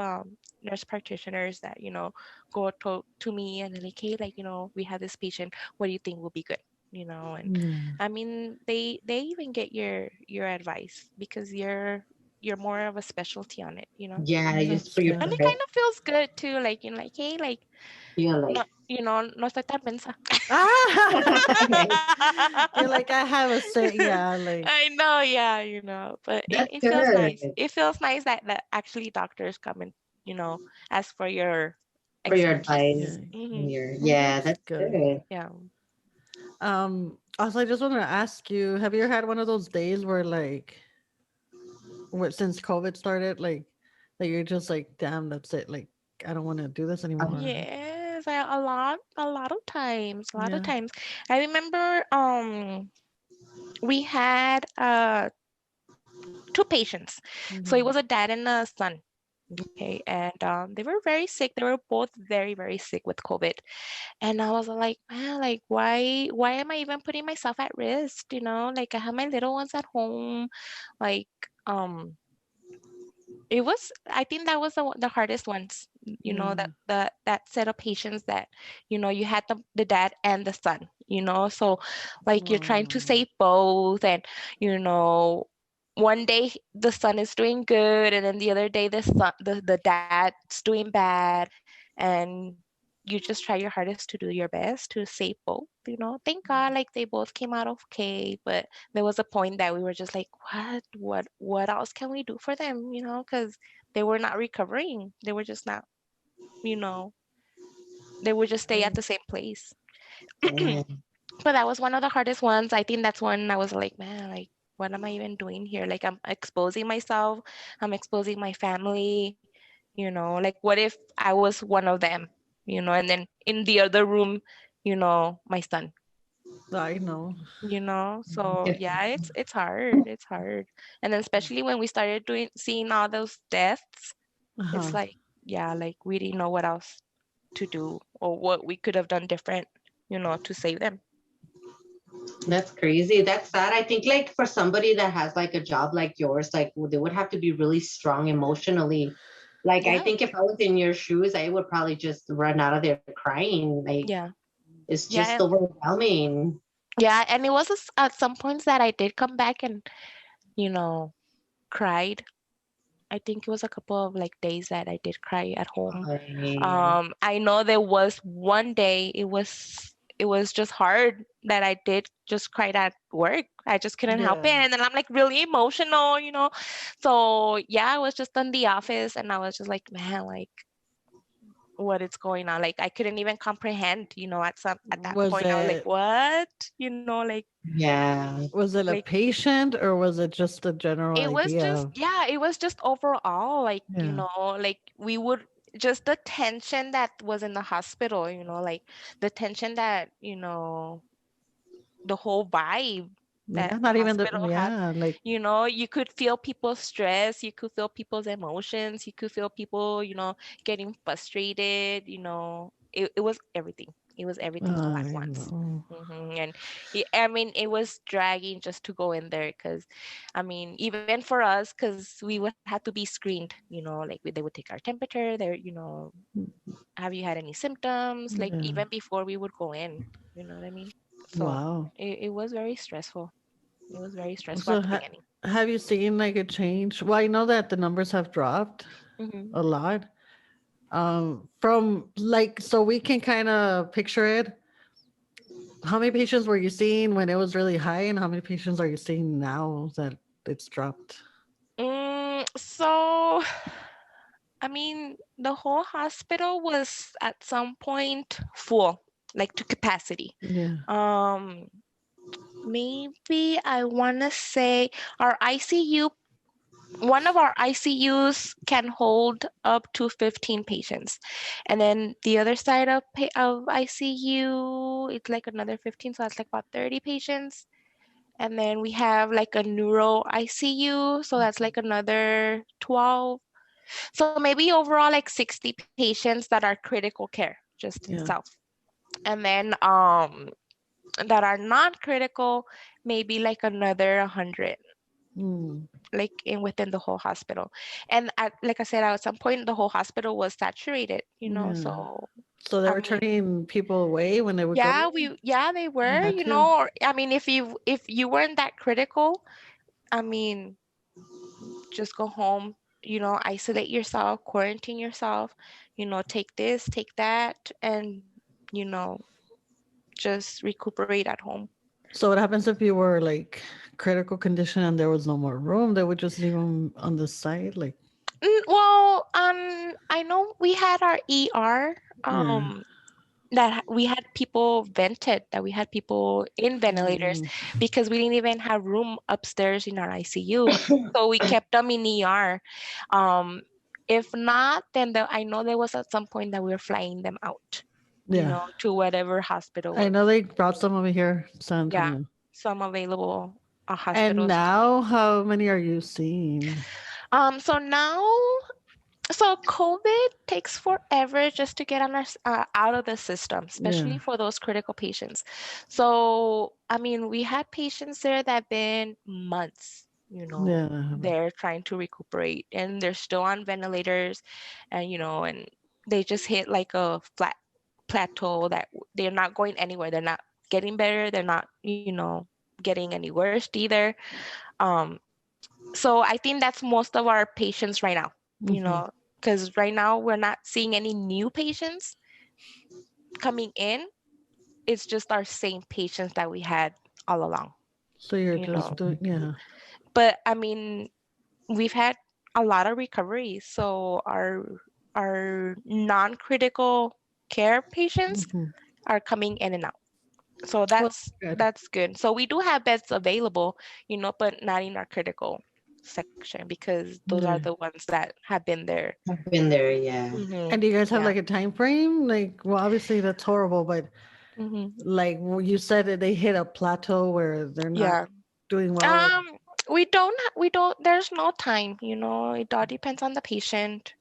nurse practitioners that, go to me and they're like, hey, like, we have this patient, what do you think will be good? And Yeah. I mean, they even get your advice because you're more of a specialty on it. Yeah, just That's for your And good. it kind of feels good too, like, like, hey, like, feel no, like. no estoy tan mensa. Ah! You're like, I have a say. Yeah, like, I know, yeah, but it, That's it feels good nice. It feels nice that actually doctors come and, ask for your for your expertise. yeah. advice. Hmm. Well, Yeah, that's that's good. good. Yeah. Also, I just want to ask you, have you ever had one of those days where, like, since COVID started, like, that you're just like, damn, that's it. Like, I don't want to do this Um, anymore. Yes, a lot of times, a lot of Yeah. times. I remember we had two patients. So it Mhm. was a dad and a son. Okay, and they were very sick. They were both very, very sick with COVID. And I was like, man, like why am I even putting myself at risk? Like I have my little ones at home. Like, um, I think that was the hardest ones, Yeah. that set of patients that, you had the dad and the son, so like you're trying to Wow. save both, and you know one day the son is doing good, and then the other day the dad's doing bad, and you just try your hardest to do your best to save both. Thank God, like they both came out okay, but there was a point that we were just like, what else can we do for them? Because they were not recovering. They were just not, you know, they would just stay at the same place. Damn. But that was one of the hardest ones. I think that's when I was like, man, like, what am I even doing here? Like, I'm exposing myself, I'm exposing my family, like, what if I was one of them, and then in the other room, my son, I know. So yeah, it's hard. It's hard. And then especially when we started seeing all those deaths, it's Uh-huh. like, yeah, like we didn't know what else to do or what we could have done different, to save them. That's crazy. That's sad. I think like for somebody that has like a job like yours, like they would have to be really strong emotionally. Like I Yeah, think if I was in your shoes, I would probably just run out of there crying. Like yeah, it's yeah, just overwhelming. yeah. And it was at some points that I did come back and, you know, cried. I think it was a couple of like days that I did cry at home. I, I know there was one day it was just hard that I did just cry at work. I just couldn't help it. Yeah. And then I'm like really emotional. So yeah, I was just in the office and I was just like, man, like what is going on? Like I couldn't even comprehend, at that Was point. I was like, it what? yeah. was it a Like patient or was it just a general it was idea just, of yeah, it was just overall, like, yeah. like we would just the tension that was in the hospital, like the tension that, the whole vibe Yeah, that the not even the hospital had. yeah, like You could feel people's stress, you could feel people's emotions, you could feel people, getting frustrated, it was everything. It was everything all at I once. know. And I mean, it was dragging just to go in there because, I mean, even for us, because we would have to be screened, like they would take our temperature, have you had any symptoms, like Yeah. even before we would go in, you know what I mean? So Wow. it was very stressful. It was very stressful So at the beginning. have you seen like a change? Well, I know that the numbers have dropped Hmm. a lot. From like so we can kind of picture it. How many patients were you seeing when it was really high, and how many patients are you seeing now that it's dropped? So, I mean, the whole hospital was at some point full, like to capacity. Yeah. Um, Maybe I want to say our ICU, one of our ICUs can hold up to 15 patients. And then the other side of ICU, it's like another 15, so that's like about 30 patients. And then we have like a neuro ICU, so that's like another 12. So maybe overall like 60 patients that are critical care just Yeah. itself. And then that are not critical, maybe like another 100, Mm. like in within the whole hospital. And like I said, at some point the whole hospital was saturated, Yeah. so So they I were mean, turning people away when they would go. yeah, they They were, had to. I mean, if you weren't that critical, I mean, just go home, isolate yourself, quarantine yourself, take this, take that, and you know, just recuperate at home. So what happens if you were like critical condition and there was no more room? They would just leave them on the side, like Well, I know we had our ER, yeah. that we had people vented, that we had people in ventilators Mm. because we didn't even have room upstairs in our ICU. So we kept them in ER. Um, if not, then I know there was at some point that we were flying them out, Yeah. to whatever hospital I was, know they brought some over here, San yeah, Antonio. some available And hospitals. now, how many are you seeing? So now, so COVID takes forever just to get out of the system, Yeah. especially for those critical patients. So, I mean, we had patients there that have been months, Yeah. they're trying to recuperate and they're still on ventilators, and they just hit like a flat plateau that they're not going anywhere. They're not getting better. They're not, getting any worse either. Um, so I think that's most of our patients right now, Hmm. because right now we're not seeing any new patients coming in. It's just our same patients that we had all along, So you're you just know. doing, yeah. But I mean, we've had a lot of recoveries. So our non-critical care patients Hmm. are coming in and out. So Well, that's good. that's good. So we do have beds available, but not in our critical section because those are the Yeah. ones that have been there. I've been there, yeah. Hmm. And do you guys have Yeah. like a time frame? Like, well, obviously that's horrible, but Hmm. like you said that they hit a plateau where they're not Yeah. doing well. Um, we don't, there's no time, it all depends on the patient,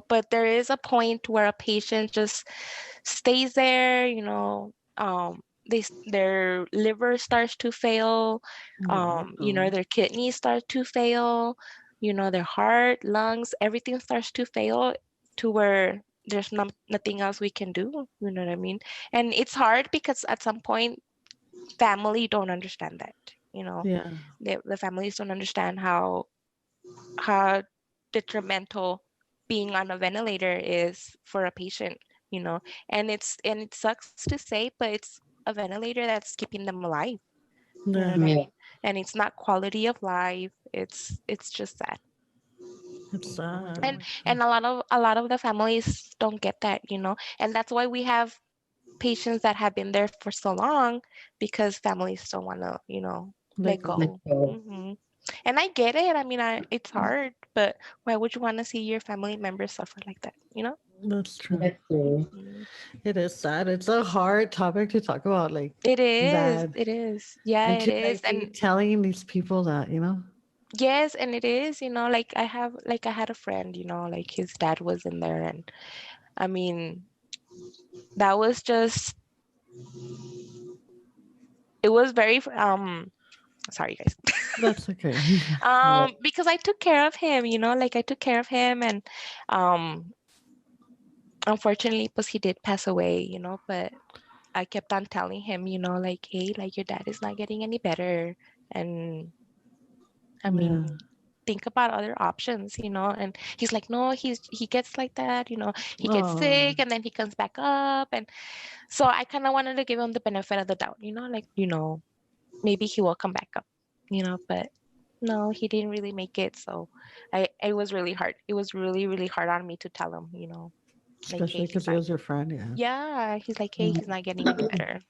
but there is a point where a patient just stays there, their liver starts to fail, No. their kidneys start to fail, their heart, lungs, everything starts to fail to where there's nothing else we can do, you know what I mean? And it's hard because at some point family don't understand that, Yeah. the families don't understand how detrimental being on a ventilator is for a patient, and it sucks to say, but it's a ventilator that's keeping them alive, you know what I Yeah. Yeah. mean? And it's not quality of life, it's just sad. It's sad. Oh and my and gosh. a lot of the families don't get that, and that's why we have patients that have been there for so long, because families don't want to, Let let go. Let's go. go. Hmm. And I get it. I mean, it's hard, but why would you want to see your family members suffer like that? That's true. That's true. Mhm. It is sad. It's a hard topic to talk about, like It is. that. It is. Yeah, And it to is. like be And telling these people that. yes, and it is. Like I had a friend. Like his dad was in there, and I mean, that was just. It was very. Sorry, guys. That's okay. Yeah. Because I took care of him. Like I took care of him, and um unfortunately, pues he did pass away, but I kept on telling him, like, hey, like your dad is not getting any better. And I Yeah. mean, think about other options, and he's like, no, he gets like that, he gets Oh, sick and then he comes back up. And so I kind of wanted to give him the benefit of the doubt, like, maybe he will come back up, but no, he didn't really make it. So it was really hard. It was really, really hard on me to tell him, like, hey, especially he's because it not. was your friend. Yeah. Yeah, he's like, hey, he's not getting any better.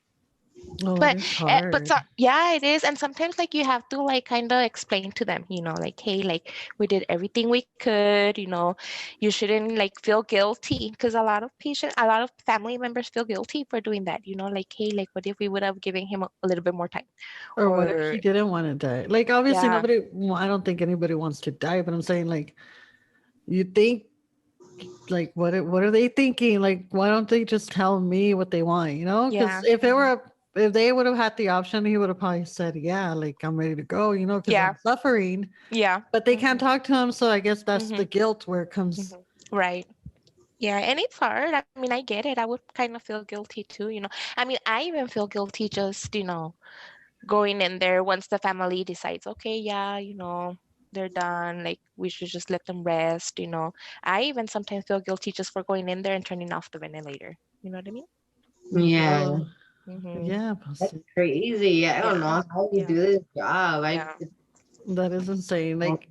Oh, that But is but hard. so, yeah, it is. And sometimes like you have to like kind of explain to them, like, hey, like we did everything we could, you shouldn't like feel guilty, because a lot of family members feel guilty for doing that, like, hey, like what if we would have given him a little bit more time, Or what if or he didn't want to die? Like, obviously, yeah, nobody, well, I don't think anybody wants to die, but I'm saying, like, you think, like, what are they thinking? Like, why don't they just tell me what they want, Because yeah, if they would have had the option, he would have probably said, yeah, like, I'm ready to go, because yeah, I'm suffering, yeah, but they can't talk to him. So I guess that's hmm the guilt where it comes. right. Yeah, and it's hard. I mean, I get it. I would kind of feel guilty too, I mean, I even feel guilty just, going in there once the family decides, okay, yeah, they're done, like we should just let them rest. I even sometimes feel guilty just for going in there and turning off the ventilator. You know what I mean? Yeah, Oh, Mm-hmm. yeah, but that's see, crazy. I don't Yeah, know how you yeah, do this job. yeah, that is insane. Like,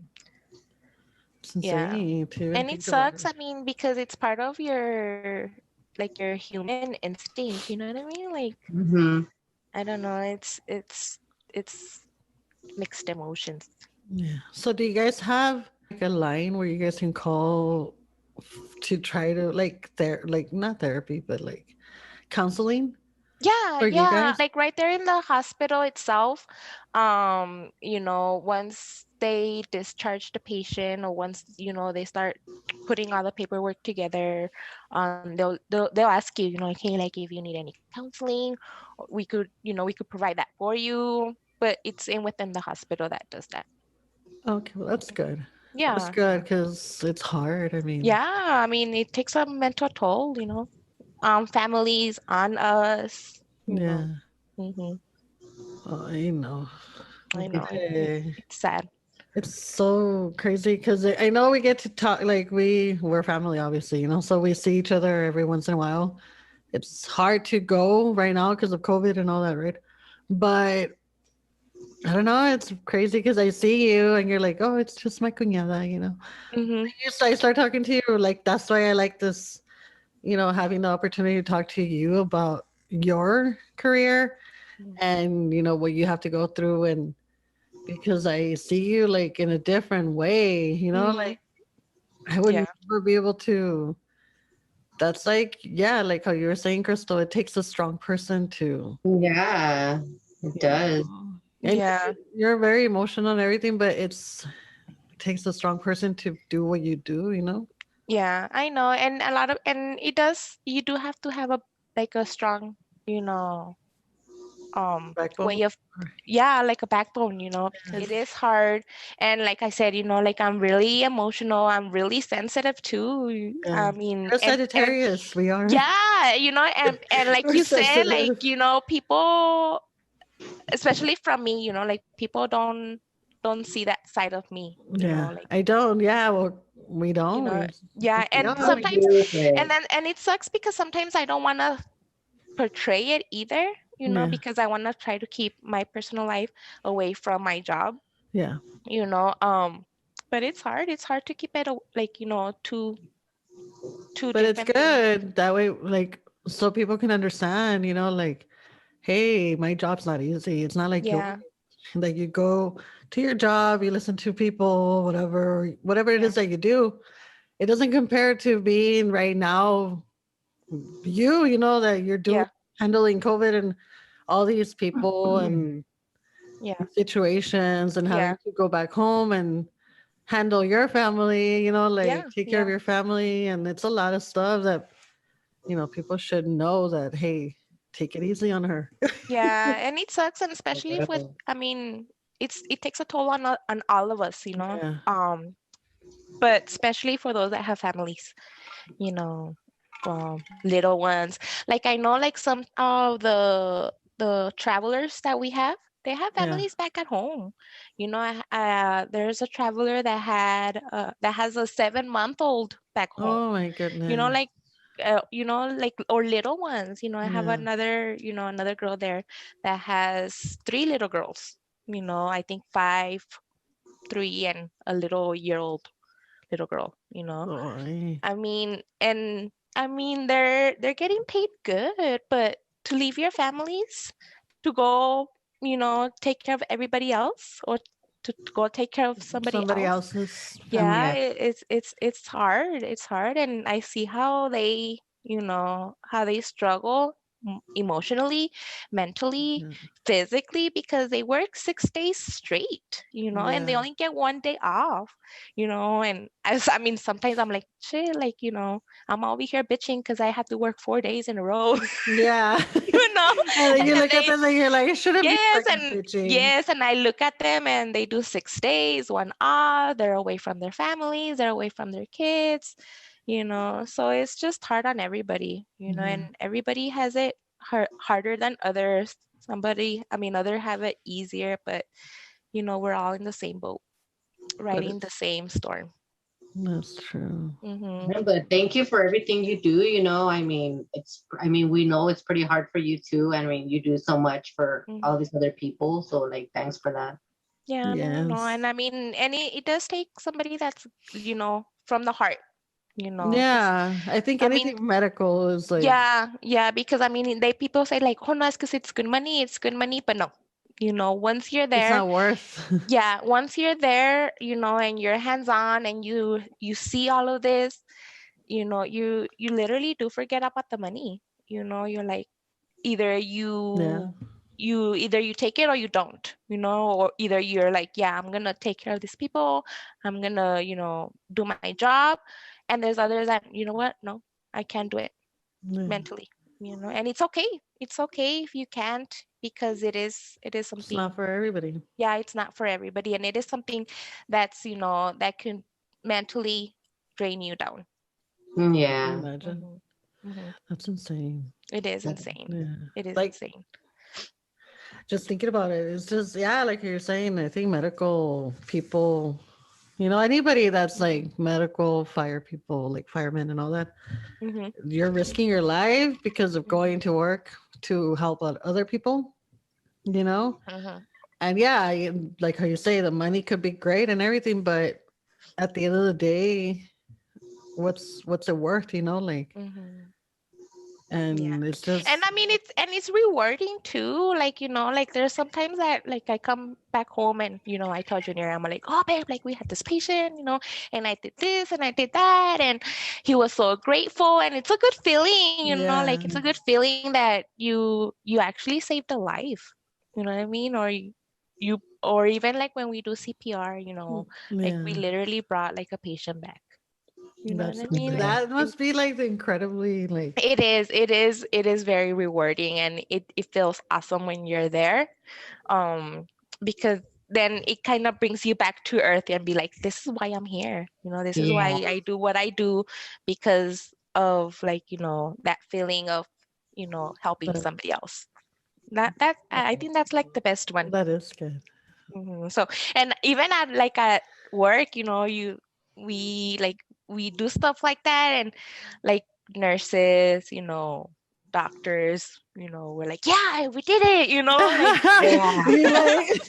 it's yeah. insane to even And it think about sucks, it. I mean, because it's part of your like your human instinct, you know what I mean? Like, hmm I don't know, it's mixed emotions. Yeah. So do you guys have like a line where you guys can call to try to like not therapy, but like counseling Yeah, for you yeah, guys? like right there in the hospital itself, once they discharge the patient, or once, they start putting all the paperwork together, they'll ask you, like, hey, like if you need any counseling, we could provide that for you, but it's in within the hospital that does that. Okay, well that's good. That's Yeah, good yeah. because it's hard. I mean, Yeah, I mean, it takes a mental toll, families on us, yeah. hmm Oh, I know. I Like, know it's sad. it's so crazy because I know we get to talk like we're family, obviously, so we see each other every once in a while. It's hard to go right now because of COVID and all that, right? But I don't know. It's crazy because I see you and you're like, oh, it's just my cuñada. hmm I start talking to you. Like, that's why I like this, having the opportunity to talk to you about your career and, what you have to go through. And because I see you like in a different way, hmm like I would Yeah, never be able to. That's like, yeah, like how you were saying, Crystal, it takes a strong person to, Yeah, it does. and yeah, you're very emotional and everything, but it takes a strong person to do what you do. yeah. I know, and a lot of, and it does. You do have to have a like a strong, you know, Backbone. way of, yeah, like a backbone, because it is hard. And like I said, like I'm really emotional. I'm really sensitive too. Yeah. I mean, You're a and Sagittarius. We are. yeah, and like We're you said, like sensitive. people, especially from me, like people don't see that side of me, Yeah. like. I don't. Yeah. Well, we don't. you know We yeah, and How don't. you sometimes, deal with it? and it sucks because sometimes I don't want to portray it either, Yeah. because I want to try to keep my personal life away from my job, Yeah. you know um but it's hard to keep it like, two But it's different things. good that way, like, so people can understand, like, hey, my job's not easy. It's not like yours. Yeah, Like you go to your job, you listen to people, whatever it yeah, is that you do. It doesn't compare to being right now, that you're doing yeah, handling COVID and all these people and yeah, situations and having yeah, to go back home and handle your family, like yeah, take care of yeah, your family. And it's a lot of stuff that, people should know that, hey, take it easy on her. yeah. And it sucks, and especially if with, I mean, it takes a toll on all of us, Yeah. but especially for those that have families, you know, little ones. Like I know, like some of the travelers that we have, they have Yeah. families back at home. There's a traveler that has a 7-month-old back home. Oh my You know, goodness. like like, or little ones. I have Yeah. another girl there that has three little girls. I think 5, 3, and a little year old little girl. Oh, I mean, and I mean they're getting paid good, but to leave your families to go, take care of everybody else, or to go take care of somebody Somebody else. else's family. Yeah, it's hard. It's hard, and I see how they, how they struggle emotionally, mentally, Yeah. physically, because they work 6 days straight, and they Yeah. only get 1 day off, and I mean, sometimes I'm like, shit, like, I'm over here bitching because I have to work 4 days in a row, Yeah. you know, And then and you then look at them and you're like, I shouldn't be yes, fucking and bitching. yes, and I look at them and they do 6 days, one off, they're away from their families, they're away from their kids, so it's just hard on everybody, Yeah. and everybody has it harder than others. Other have it easier, but we're all in the same boat, But riding the same storm. that's true. Mm-hmm. Yeah, but thank you for everything you do. We know it's pretty hard for you too. You do so much for all these other people. So like, thanks for that. Yeah, no, Yes. and and it does take somebody that's, from the heart, 'cause, Yeah. I think I mean, anything medical is like, yeah, because they people say like, oh no, it's because it's good money, but no, once you're it's there, not worth. yeah, once you're there, and you're hands-on and you see all of this, you literally do forget about the money. You're like, either Yeah. you take it or you don't, or either you're like, yeah, I'm gonna take care of these people, I'm gonna, do my job, and there's others that, you know what, no, I can't do it Yeah. mentally, and it's okay. It's okay if you can't, because it is It's not something, for everybody. yeah, it's not for everybody, and it is something that's, that can mentally drain you down. Can you Yeah. imagine? Hmm. Hmm. That's insane. It is insane. Yeah. It is Like, insane. just thinking about it, it's just, yeah, like you're saying, I think medical people, anybody that's like medical fire people, like firemen and all that, Hmm. you're risking your life because of going to work to help out other people, you know? Hmm. And yeah, like how you say, the money could be great and everything, but at the end of the day, what's it worth, like, Hmm. Yeah. and it's And just, it's rewarding too. Like, like there's sometimes that like I come back home and, I tell Junior, I'm like, oh babe, like we had this patient, and I did this and I did that, and he was so grateful, and it's a good feeling, like yeah, it's a good feeling that you actually saved a life. You know what I mean? Or even like when we do CPR, like we yeah. literally brought like a patient back. You know what That's I mean? Yeah. that must be like the incredibly like, It is very rewarding, and it feels awesome when you're there. Um, because then it kind of brings you back to earth and be like, this is why I'm here. This is why Yeah. I do what I do, because of like, that feeling of, helping that, somebody else. I think that's like the best one. that is good. So, and even at work, we like we do stuff like that, and like nurses, doctors, we're like, yeah, we did it, like Yeah. You like,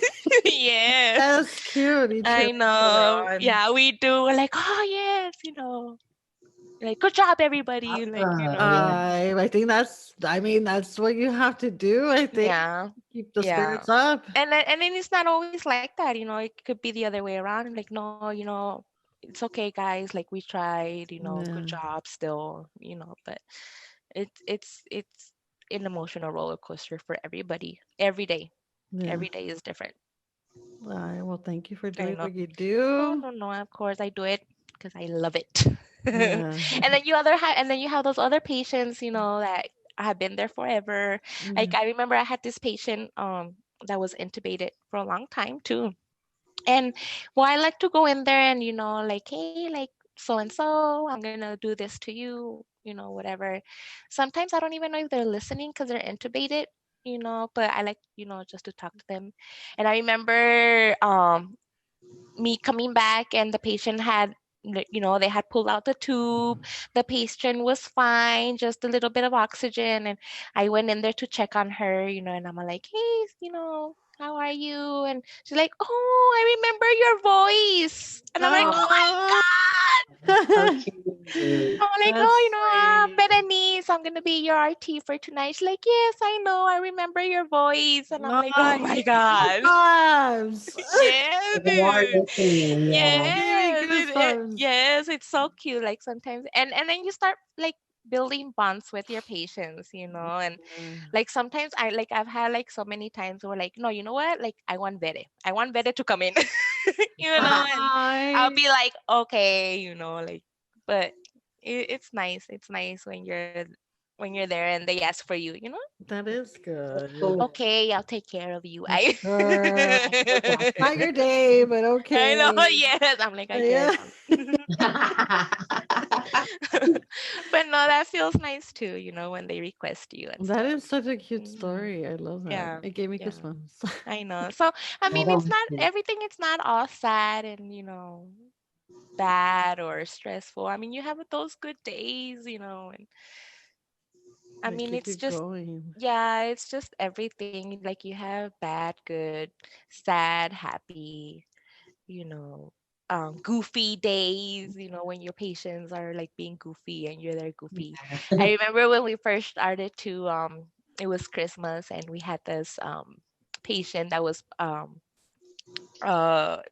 yes, that's cute. You cheer I people know. on. Yeah, we do. We're like, oh yes, like good job, everybody. Like, Awesome. Yeah. I think that's what you have to do. I think yeah, keep the yeah. spirits up. And then it's not always like that, it could be the other way around. Like, no, it's okay, guys. Like we tried, good Yeah, job still, but it's an emotional roller coaster for everybody. Every day. yeah. Every day is different. All right. Well, thank you for I doing know. what you Oh do. no, no, of course I do it because I love it. Yeah. And then you have those other patients, that have been there forever. Yeah. Like I remember I had this patient that was intubated for a long time too. And well, I like to go in there and, like, hey, like so and so, I'm gonna do this to you, whatever. Sometimes I don't even know if they're listening because they're intubated, but I like, just to talk to them. And I remember me coming back and the patient had, they had pulled out the tube. The patient was fine, just a little bit of oxygen. And I went in there to check on her, and I'm like, hey, how are you? And she's like, oh, I remember your voice. And I'm like, oh my Oh, God. How cute. I'm like, That's sweet. Berenice, I'm gonna be your RT for tonight. She's like, yes, I know, I remember your voice. And I'm like, oh my gosh. Goosebumps. Yeah, The more dude. listening, yeah. Yes, Goosebumps. yes, it's so cute. Like sometimes, and then you start like building bonds with your patients, and like sometimes I've had like so many times where like, no, you know what? Like I want Vede to come in, and I'll Hi. be like, okay, like, but it's nice. It's nice when you're there and they ask for you. That is good. Cool. Okay, I'll take care of you. Sure. Not your day, but I know, okay. yes. I'm like, I Yeah. guess. But no, that feels nice too, when they request you and That stuff. is such a cute Mhm. story. I love that. Yeah, It gave me yeah, goosebumps. I know. So, I mean, Oh, it's not shit. everything, it's not all sad and, bad or stressful. I mean, you have those good days, and I They mean, keep it's you just, going. yeah, it's just everything. Like you have bad, good, sad, happy, you know, goofy days, when your patients are like being goofy and you're there goofy. I remember when we first started it was Christmas and we had this patient that was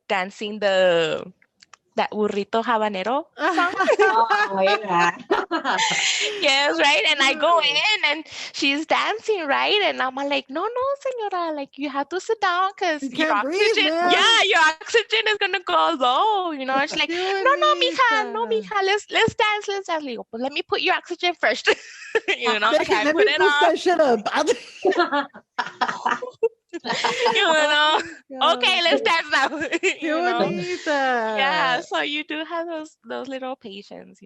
dancing that burrito habanero song. Oh, yeah. Yes, That's right. And I go cute. in and she's dancing, right? And I'm like, no, no, senora, like you have to sit down because You your can't breathe, oxygen, man. yeah, your oxygen is gonna go low. She's like, You no, and no, me, mija, no, Sarah. mija, let's dance, let's dance. I go, but let me put your oxygen first, So I Let put me it boost on, that shit up. you know. Okay, God. let's dance now, Qué Yeah, bonita. so you do have those little patients,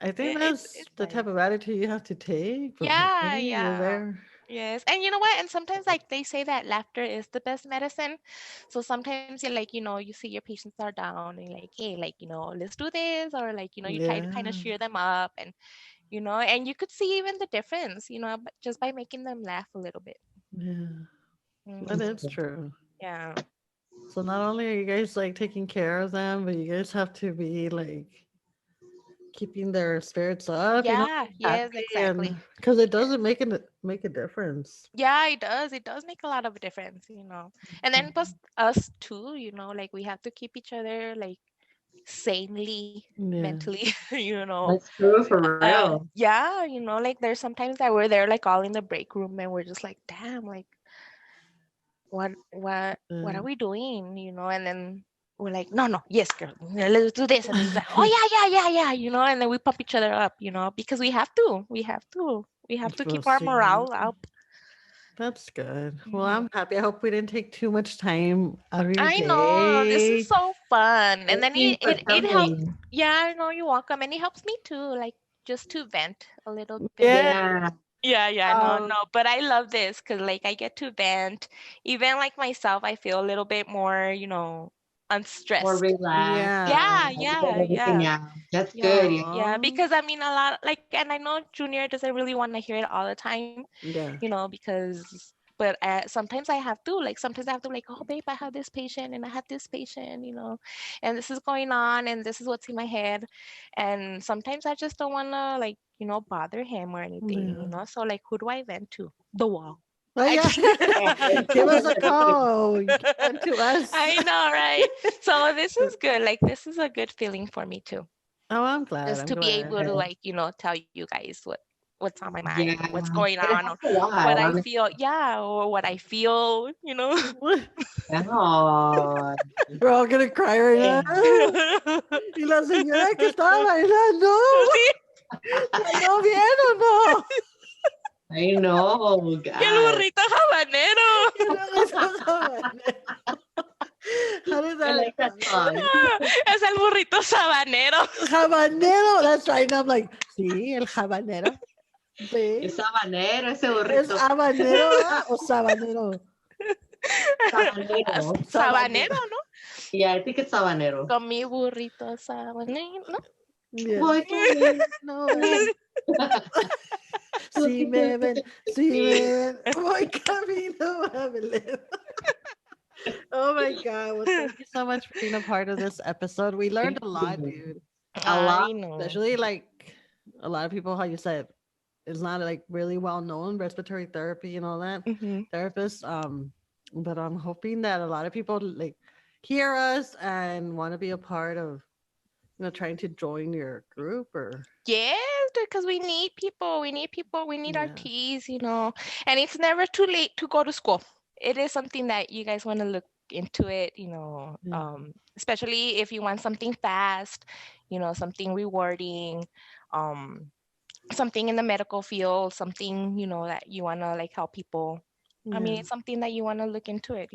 I think It's that's the type nice. of attitude you have to take. But Yeah, hey, you're yeah. there. Yes. And you know what? And sometimes like they say that laughter is the best medicine. So sometimes you're like, you see your patients are down and you're like, hey, like, let's do this or like, you try to kind of Yeah. cheer them up and you could see even the difference, just by making them laugh a little bit. Yeah. That Hmm. is true. Yeah. So not only are you guys like taking care of them, but you guys have to be like keeping their spirits up, Yeah. happy, Yes, and exactly. because it doesn't make a difference. Yeah, it does. It does make a lot of difference. And then plus us too, like we have to keep each other like sanely Yeah. mentally, That's true for real. yeah, like there's sometimes that we're there like all in the break room and we're just like, damn, like what are Yeah. we doing, and then we're like, no, no, yes, girl, let's do this and this that. Oh yeah, yeah, yeah, yeah, and then we pump each other up, because we have to So keep our sweet. morale up. That's good. Well, Mhm. I'm happy. I hope we didn't take too much time out of your I know this is day. so fun, and Thank then you for it helps. coming. Yeah, I know you're welcome, and it helps me too, like just to vent a little bit. Yeah. Yeah. Yeah, yeah, no, Um, no, but I love this because like I get to vent. Even like myself, I feel a little bit more, More unstressed. relaxed. yeah. Yeah, Yeah. You yeah, get everything yeah, out. That's yeah, good. Yeah. yeah. Aw. Because I mean, a lot like, and I know Junior doesn't really want to hear it all the time, Yeah. because, but sometimes I have to, like, sometimes I have to, like, oh, babe, I have this patient and I have this patient, and this is going on and this is what's in my head. And sometimes I just don't want to, like, bother him or anything, Yeah. So, like, who do I vent to? The wall. Oh, I yeah. just, Give us a call. Give it to us. I know, right? So this is good. Like, this is a good feeling for me too. Oh, I'm glad. Just I'm to be glad. able to, like, tell you guys what's on my mind or Yeah. what's going It on or helps a lot, what I honestly. feel. Yeah, or what I feel. Oh, We're all gonna cry right now. Y la señora que estaba bailando, Sí, ¿bailó bien o no? I know, y el God. burrito habanero. Y luego esos habaneros. How does I that? like that song. Es el burrito sabanero. Habanero. That's right. And I'm like, sí, el habanero. Es Sí. habanero ese ¿Es burrito. habanero o sabanero? Sabanero. Sabanero, ¿no? Yeah, I think it's habanero. Con mi burrito sabanero, ¿no? Yeah. Voy No. Si me ven, si me ven, voy camino a Belén. Oh my God. Well, thank you so much for being a part of this episode. We learned a lot, dude. A lot. I know. Especially like a lot of people, how you said, it's not like really well known respiratory therapy and all that Hmm. therapists. But I'm hoping that a lot of people like hear us and want to be a part of, trying to join your group or Yes, because we need people. We need people. We need our yeah. teas, and it's never too late to go to school. It is something that you guys want to look into it, Yeah. especially if you want something fast, something rewarding, um, something in the medical field, something, that you want to like help people. I mean, Yeah. it's something that you want to look into it,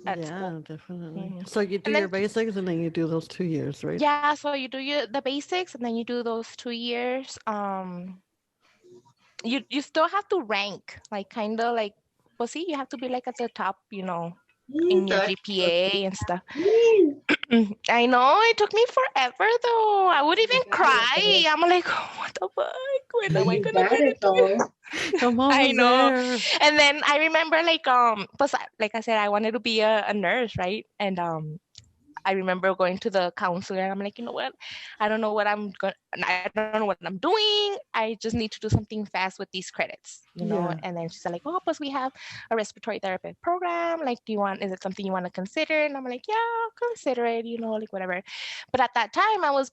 at school. Yeah, definitely. Hmm. So you do And your then, basics and then you do those 2 years, right? yeah, so you do the basics and then you do those 2 years. You still have to rank, like kind of like, well, see, you have to be like at the top, in your Sorry. GPA and stuff. You I know it took me forever though. I would even got it, cry. I'm like, oh, what the fuck? When but am I you gonna got get it into it? though. I'm I almost know. there. And then I remember like I said, I wanted to be a nurse, right? And I remember going to the counselor and I'm like, you know what? I don't know what I don't know what I'm doing. I just need to do something fast with these credits, Yeah. And then she's like, oh, plus we have a respiratory therapist program. Like, is it something you want to consider? And I'm like, yeah, I'll consider it, like whatever. But at that time I was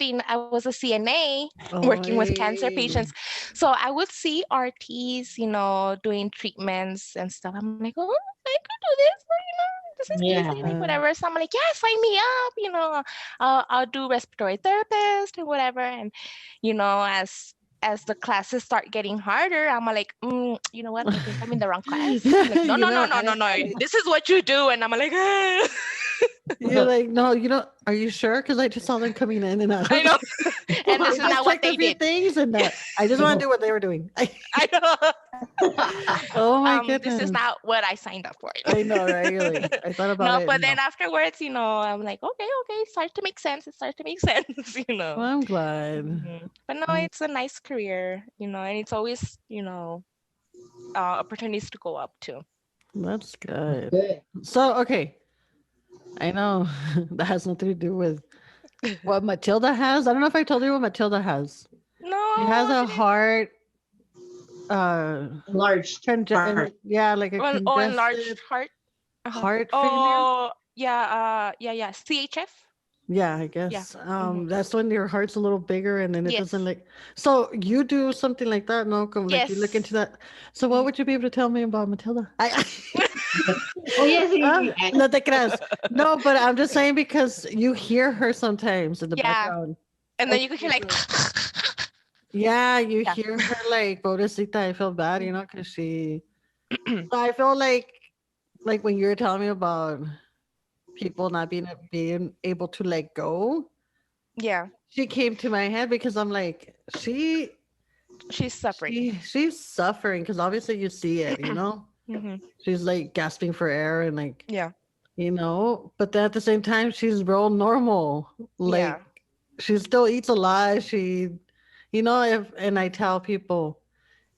a CNA Oh, working with cancer hey. patients. So I would see RTs, doing treatments and stuff. I'm like, oh, I could do this, this is easy, like Yeah. whatever. So I'm like, yeah, sign me up, I'll do respiratory therapist and whatever. And as the classes start getting harder, I'm like, you know what? I think I'm in the wrong class. I'm like, no, You no, no, know, no, no, no. This is what you do. And I'm like, ah. you're like, no, are you sure? Because I just saw them coming in and out. I know. And this I is just not what checked a they few did. things and I just want to do what they were doing. I know. Oh my This is goodness. not what I signed up for. I know, right? You're like, I thought about No, it. but No. then afterwards, I'm like, okay, it starts to make sense. It starts to make sense, Well, I'm glad. But no, it's a nice career, and it's always, opportunities to go up too. That's good. Good. So, okay. I know that has nothing to do with what Matilda has. I don't know if I told you what Matilda has. No, She has a she didn't- heart, Large. heart. yeah, like a enlarged congested heart. heart failure. Oh, yeah, yeah. CHF. Yeah, I Yeah. guess. That's when your heart's a little bigger and then it Yes. doesn't like. So you do something like that, no? Like you look Yes. into that. So what would you be able to tell me about Matilda? Oh yes, No te creas. No, but I'm just saying because you hear her sometimes in the Yeah. background. And then you could hear like. Yeah, you Yeah. hear her like, pobrecita, I feel bad, because she. So I feel like when you were telling me about people not being able to let go, Yeah. she came to my head because I'm like, She's suffering. she's suffering because obviously you see it, Hmm. she's like gasping for air and like, Yeah. but then at the same time she's real normal, like Yeah. she still eats a lot. She, and I tell people,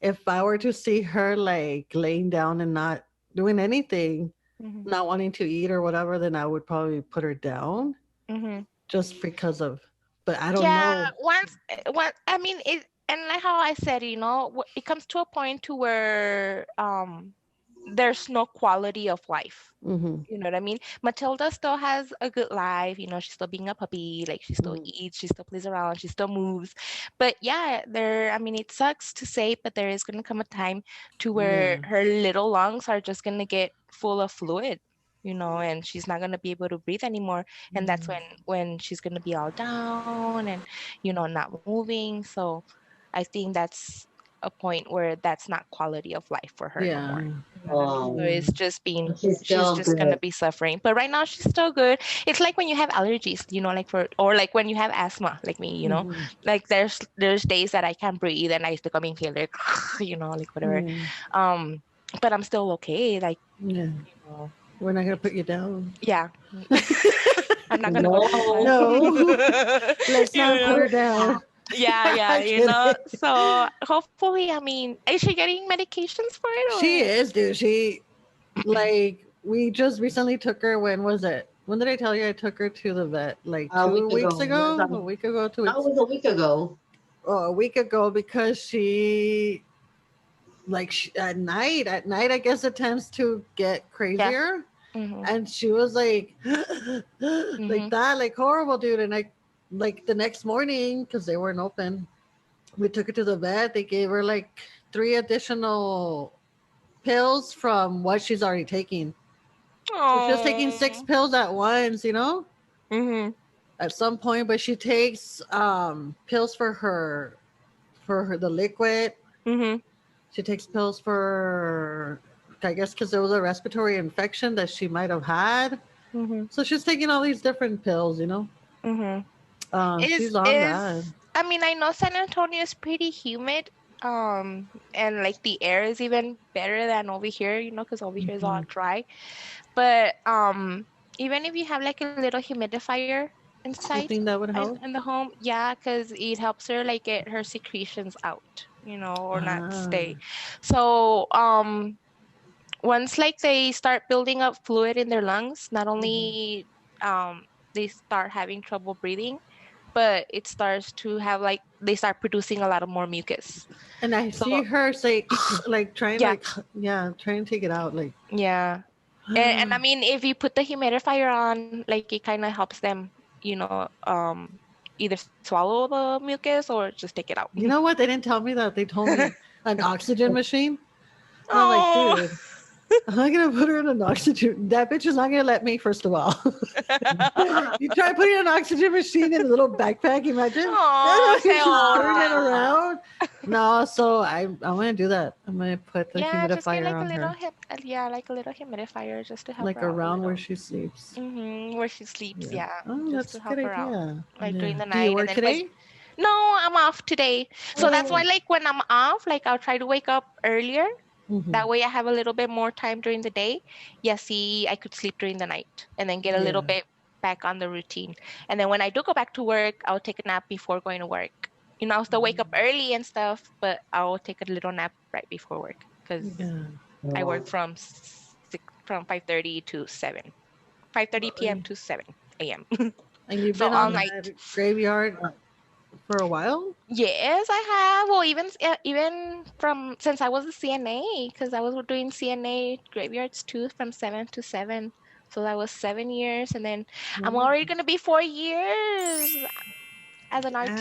if I were to see her like laying down and not doing anything, Hmm. not wanting to eat or whatever, then I would probably put her down Hmm. just because of, but I don't Yeah. know. I mean, and like how I said, it comes to a point to where there's no quality of life. Mm-hmm. You know what I mean? Matilda still has a good life. She's still being a puppy. Like she still eats, she still plays around, she still moves. But yeah, it sucks to say, but there is gonna come a time to where Yeah. her little lungs are just gonna get full of fluid, and she's not gonna be able to breathe anymore. And that's when she's gonna be all down and not moving. So I think that's a point where that's not quality of life for her no Yeah. more. Oh, So it's just she's she's still just gonna good. be suffering. But right now she's still good. It's like when you have allergies, or like when you have asthma, like me, Mhm. like there's days that I can't breathe and I still come in here like, like whatever. Yeah. But I'm still okay. Like, Yeah. We're not gonna put you down. yeah. I'm not gonna go to No. Let's not put her down. Yeah, Kidding. So hopefully, is she getting medications for it? She is, dude. She like we just recently took her. When was it? When did I tell you I took her to the vet? Like A week 2 weeks ago. Yes, ago? A week ago, 2 weeks. that was a week ago. Oh, a week ago because she at night I guess it tends to get crazier. Mm-hmm. And she was like like that, like horrible, dude. And I like the next morning, because they weren't open, we took her to the vet. They gave her like 3 additional pills from what she's already taking. So she was taking 6 Oh. pills at once, Mm-hmm. at some point. But she takes pills for her the liquid. Mm-hmm. She takes pills for, I guess, because there was a respiratory infection that she might have had. Mm-hmm. So she's taking all these different pills, Mm-hmm. She's on that. I mean, I know San Antonio is pretty humid, and like the air is even better than over here, because over here is all dry. But even if you have like a little humidifier You inside think that would help? in the home, yeah, because it helps her like get her secretions out, or not stay. So once like they start building up fluid in their lungs, not only they start having trouble breathing, but it starts to have like they start producing a lot of more mucus. And I So see her say, like trying, yeah, like trying to take it out, like. yeah. And I mean, if you put the humidifier on, like it kind of helps them, either swallow the mucus or just take it out. You know what? They didn't tell me that. They told me an oxygen machine. And I'm Oh. like, dude, I'm not gonna put her in an oxygen. That bitch is not gonna let me. First of all, you try putting an oxygen machine in a little backpack. Imagine. Oh, She's say turning it oh. around. No, so I'm gonna do that. I'm gonna put the Yeah, just get humidifier like a on little her, like a little humidifier just to help like her out a around where little. she sleeps. Where she sleeps, Yeah. yeah, Oh, just that's to a help good her out, idea. like Yeah. during the Do you night. work And then today? no, I'm off today. So that's why, Oh. like, when I'm off, like, I'll try to wake up earlier. Mhm. That way I have a little bit more time during the day. Yeah, see, I could sleep during the night and then get a little Yeah. bit back on the routine. And then when I do go back to work, I'll take a nap before going to work. I'll still wake up early and stuff, but I'll take a little nap right before work because Yeah. I work from 5:30 to 7. 5:30 p.m. to 7 a.m. And you've So been all on night. that graveyard for a while? Yes, I have. Well, even from since I was a CNA, because I was doing CNA graveyards too, from 7 to 7. So that was 7 years, and then I'm already gonna be 4 years as an RT.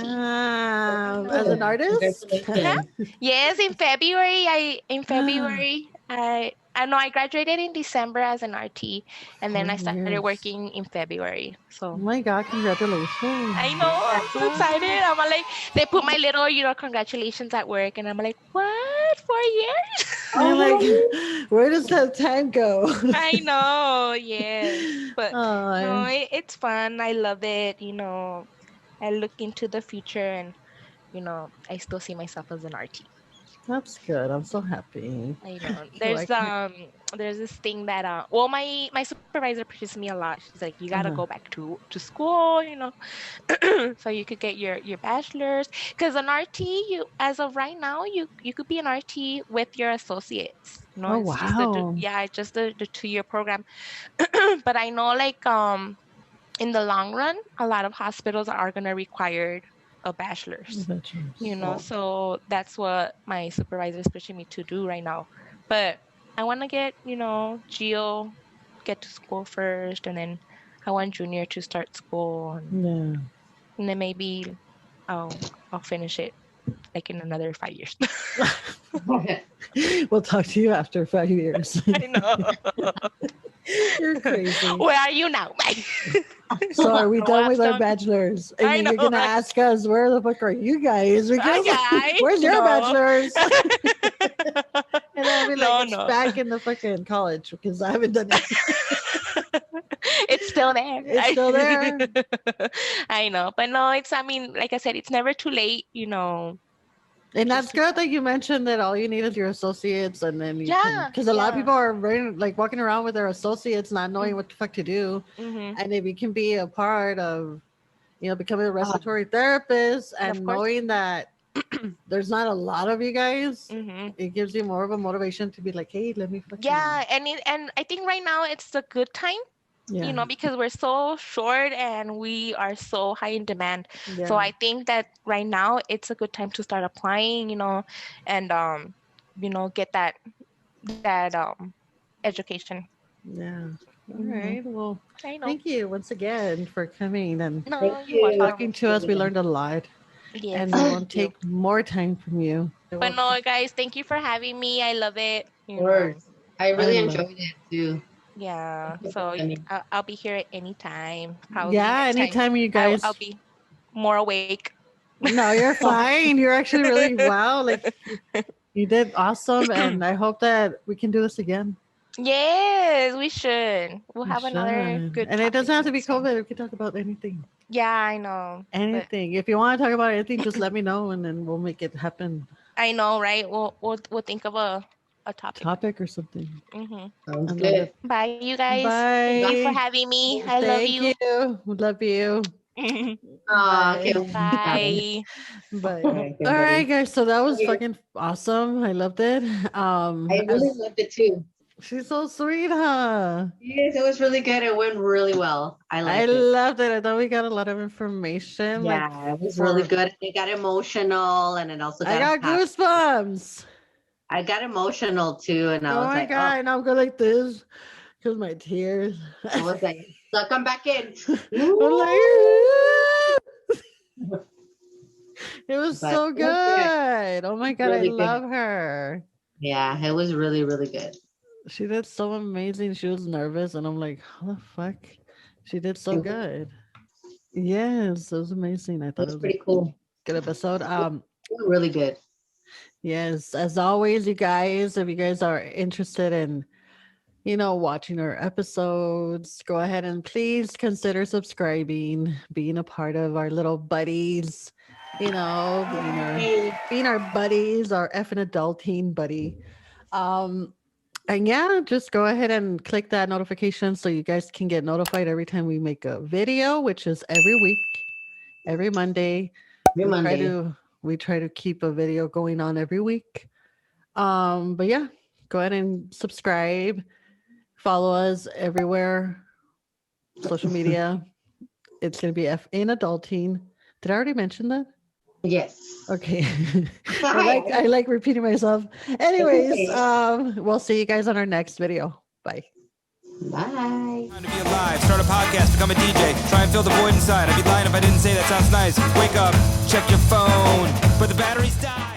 As an artist? Huh? Congratulations. Yes, in February, I know I graduated in December as an RT, and then I 4 started years. working in February. Oh So my God, congratulations. I know, I'm so excited. I'm like, they put my little, congratulations at work, and I'm like, what? 4 years? You're like, where does that time go? I know, yes. But no, Oh, it's fun. I love it. I look into the future and, I still see myself as an RT. that's good. I'm so happy. I know. So I can't. There's this thing that well, my supervisor pushes me a lot. She's like, you gotta Uh-huh. go back to school, so you could get your bachelor's. Because an RT, as of right now, you could be an RT with your associates. Oh, It's just wow. it's just the 2-year program. But I know, like, in the long run, a lot of hospitals are gonna require a bachelor's. Veterans. So that's what my supervisor is pushing me to do right now. But I want to get, Geo, get to school first, and then I want Junior to start school, Yeah. and then maybe I'll finish it like in another 5 years. We'll talk to you after 5 years. I know. You're crazy. Where are you now? So are we No, done I'm with our done. bachelors? And I then you're know, gonna right? ask us, where the fuck are you guys? Because guys, where's your no. bachelors? And then I'll be like, No. back in the fucking college because I haven't done it. It's still there. It's still there. I know. But no, I mean, like I said, it's never too late, And that's good that you mentioned that all you need is your associates, and then you can, because a lot of people are very, like, walking around with their associates, not knowing what the fuck to do. Mm-hmm. And if you can be a part of, becoming a respiratory therapist and Of course. knowing that there's not a lot of you guys, Mm-hmm. it gives you more of a motivation to be like, hey, let me fucking. Yeah, and I think right now it's a good time you know, because we're so short and we are so high in demand. Yeah. So I think that right now it's a good time to start applying, you know, and you know, get that education. Yeah. All Mhm. right. Well, I know. thank you once again for coming and No, Thank you're you. talking welcome. to us. We learned a lot, Yes. and we Thank won't you. take more time from you. But no, guys, thank you for having me. I love it. Of You know. course. I I really love. enjoyed it too. Yeah. Thank you for So coming. I'll be here at any time. Probably Yeah. next time Anytime you I'll guys. be more awake. No, you're fine. You're actually really wow. Like you did awesome, and I hope that we can do this again. Yes, we should. We'll We have another should. good And it topic doesn't have to be next time. COVID. We can talk about anything. Yeah, I know. But Anything. If you want to talk about anything, just let me know, and then we'll make it happen. I know, right? We'll think of a topic. Topic or something. Hmm. I Sounds love good. it. Bye, you guys. Thank you for Bye. having me. I love Thank you. you. Love you. Okay. Bye. Bye. Bye. Okay, All right, everybody. guys. So that was Okay. fucking awesome. I loved it. I really loved it too. She's so sweet, huh? Yes, it was really good. It went really well. I I liked it. loved it. I thought we got a lot of information. Like Yeah, it was really for good. It got emotional and it also I got got happy. goosebumps. I got emotional too, and I Oh was my like, oh, god, and I'll go like this because my tears. I was like, suck them back in. I'm like, it was But so it was good. good. Oh my god, I Really good. love her. Yeah, it was really, really good. She did so amazing. She was nervous, and I'm like, how the fuck? She did so good. Yes, it was amazing. I It thought was it was a pretty cool. good episode. Really good. Yes, as always, you guys, if you guys are interested in, watching our episodes, go ahead and please consider subscribing, being a part of our little buddies, Hey. being our buddies, our effing adulting buddy. And yeah, just go ahead and click that notification so you guys can get notified every time we make a video, which is every week, every Monday. Every Monday. We try to keep a video going on every week. But yeah, go ahead and subscribe. Follow us everywhere. Social media. It's gonna be F in adulting. Did I already mention that? Yes. Okay. I like repeating myself. Anyways, we'll see you guys on our next video. Bye. Bye. Time to be alive, start a podcast, become a DJ, try and fill the void inside. I'd be lying if I didn't say that sounds nice. Wake up, check your phone, but the batteries die.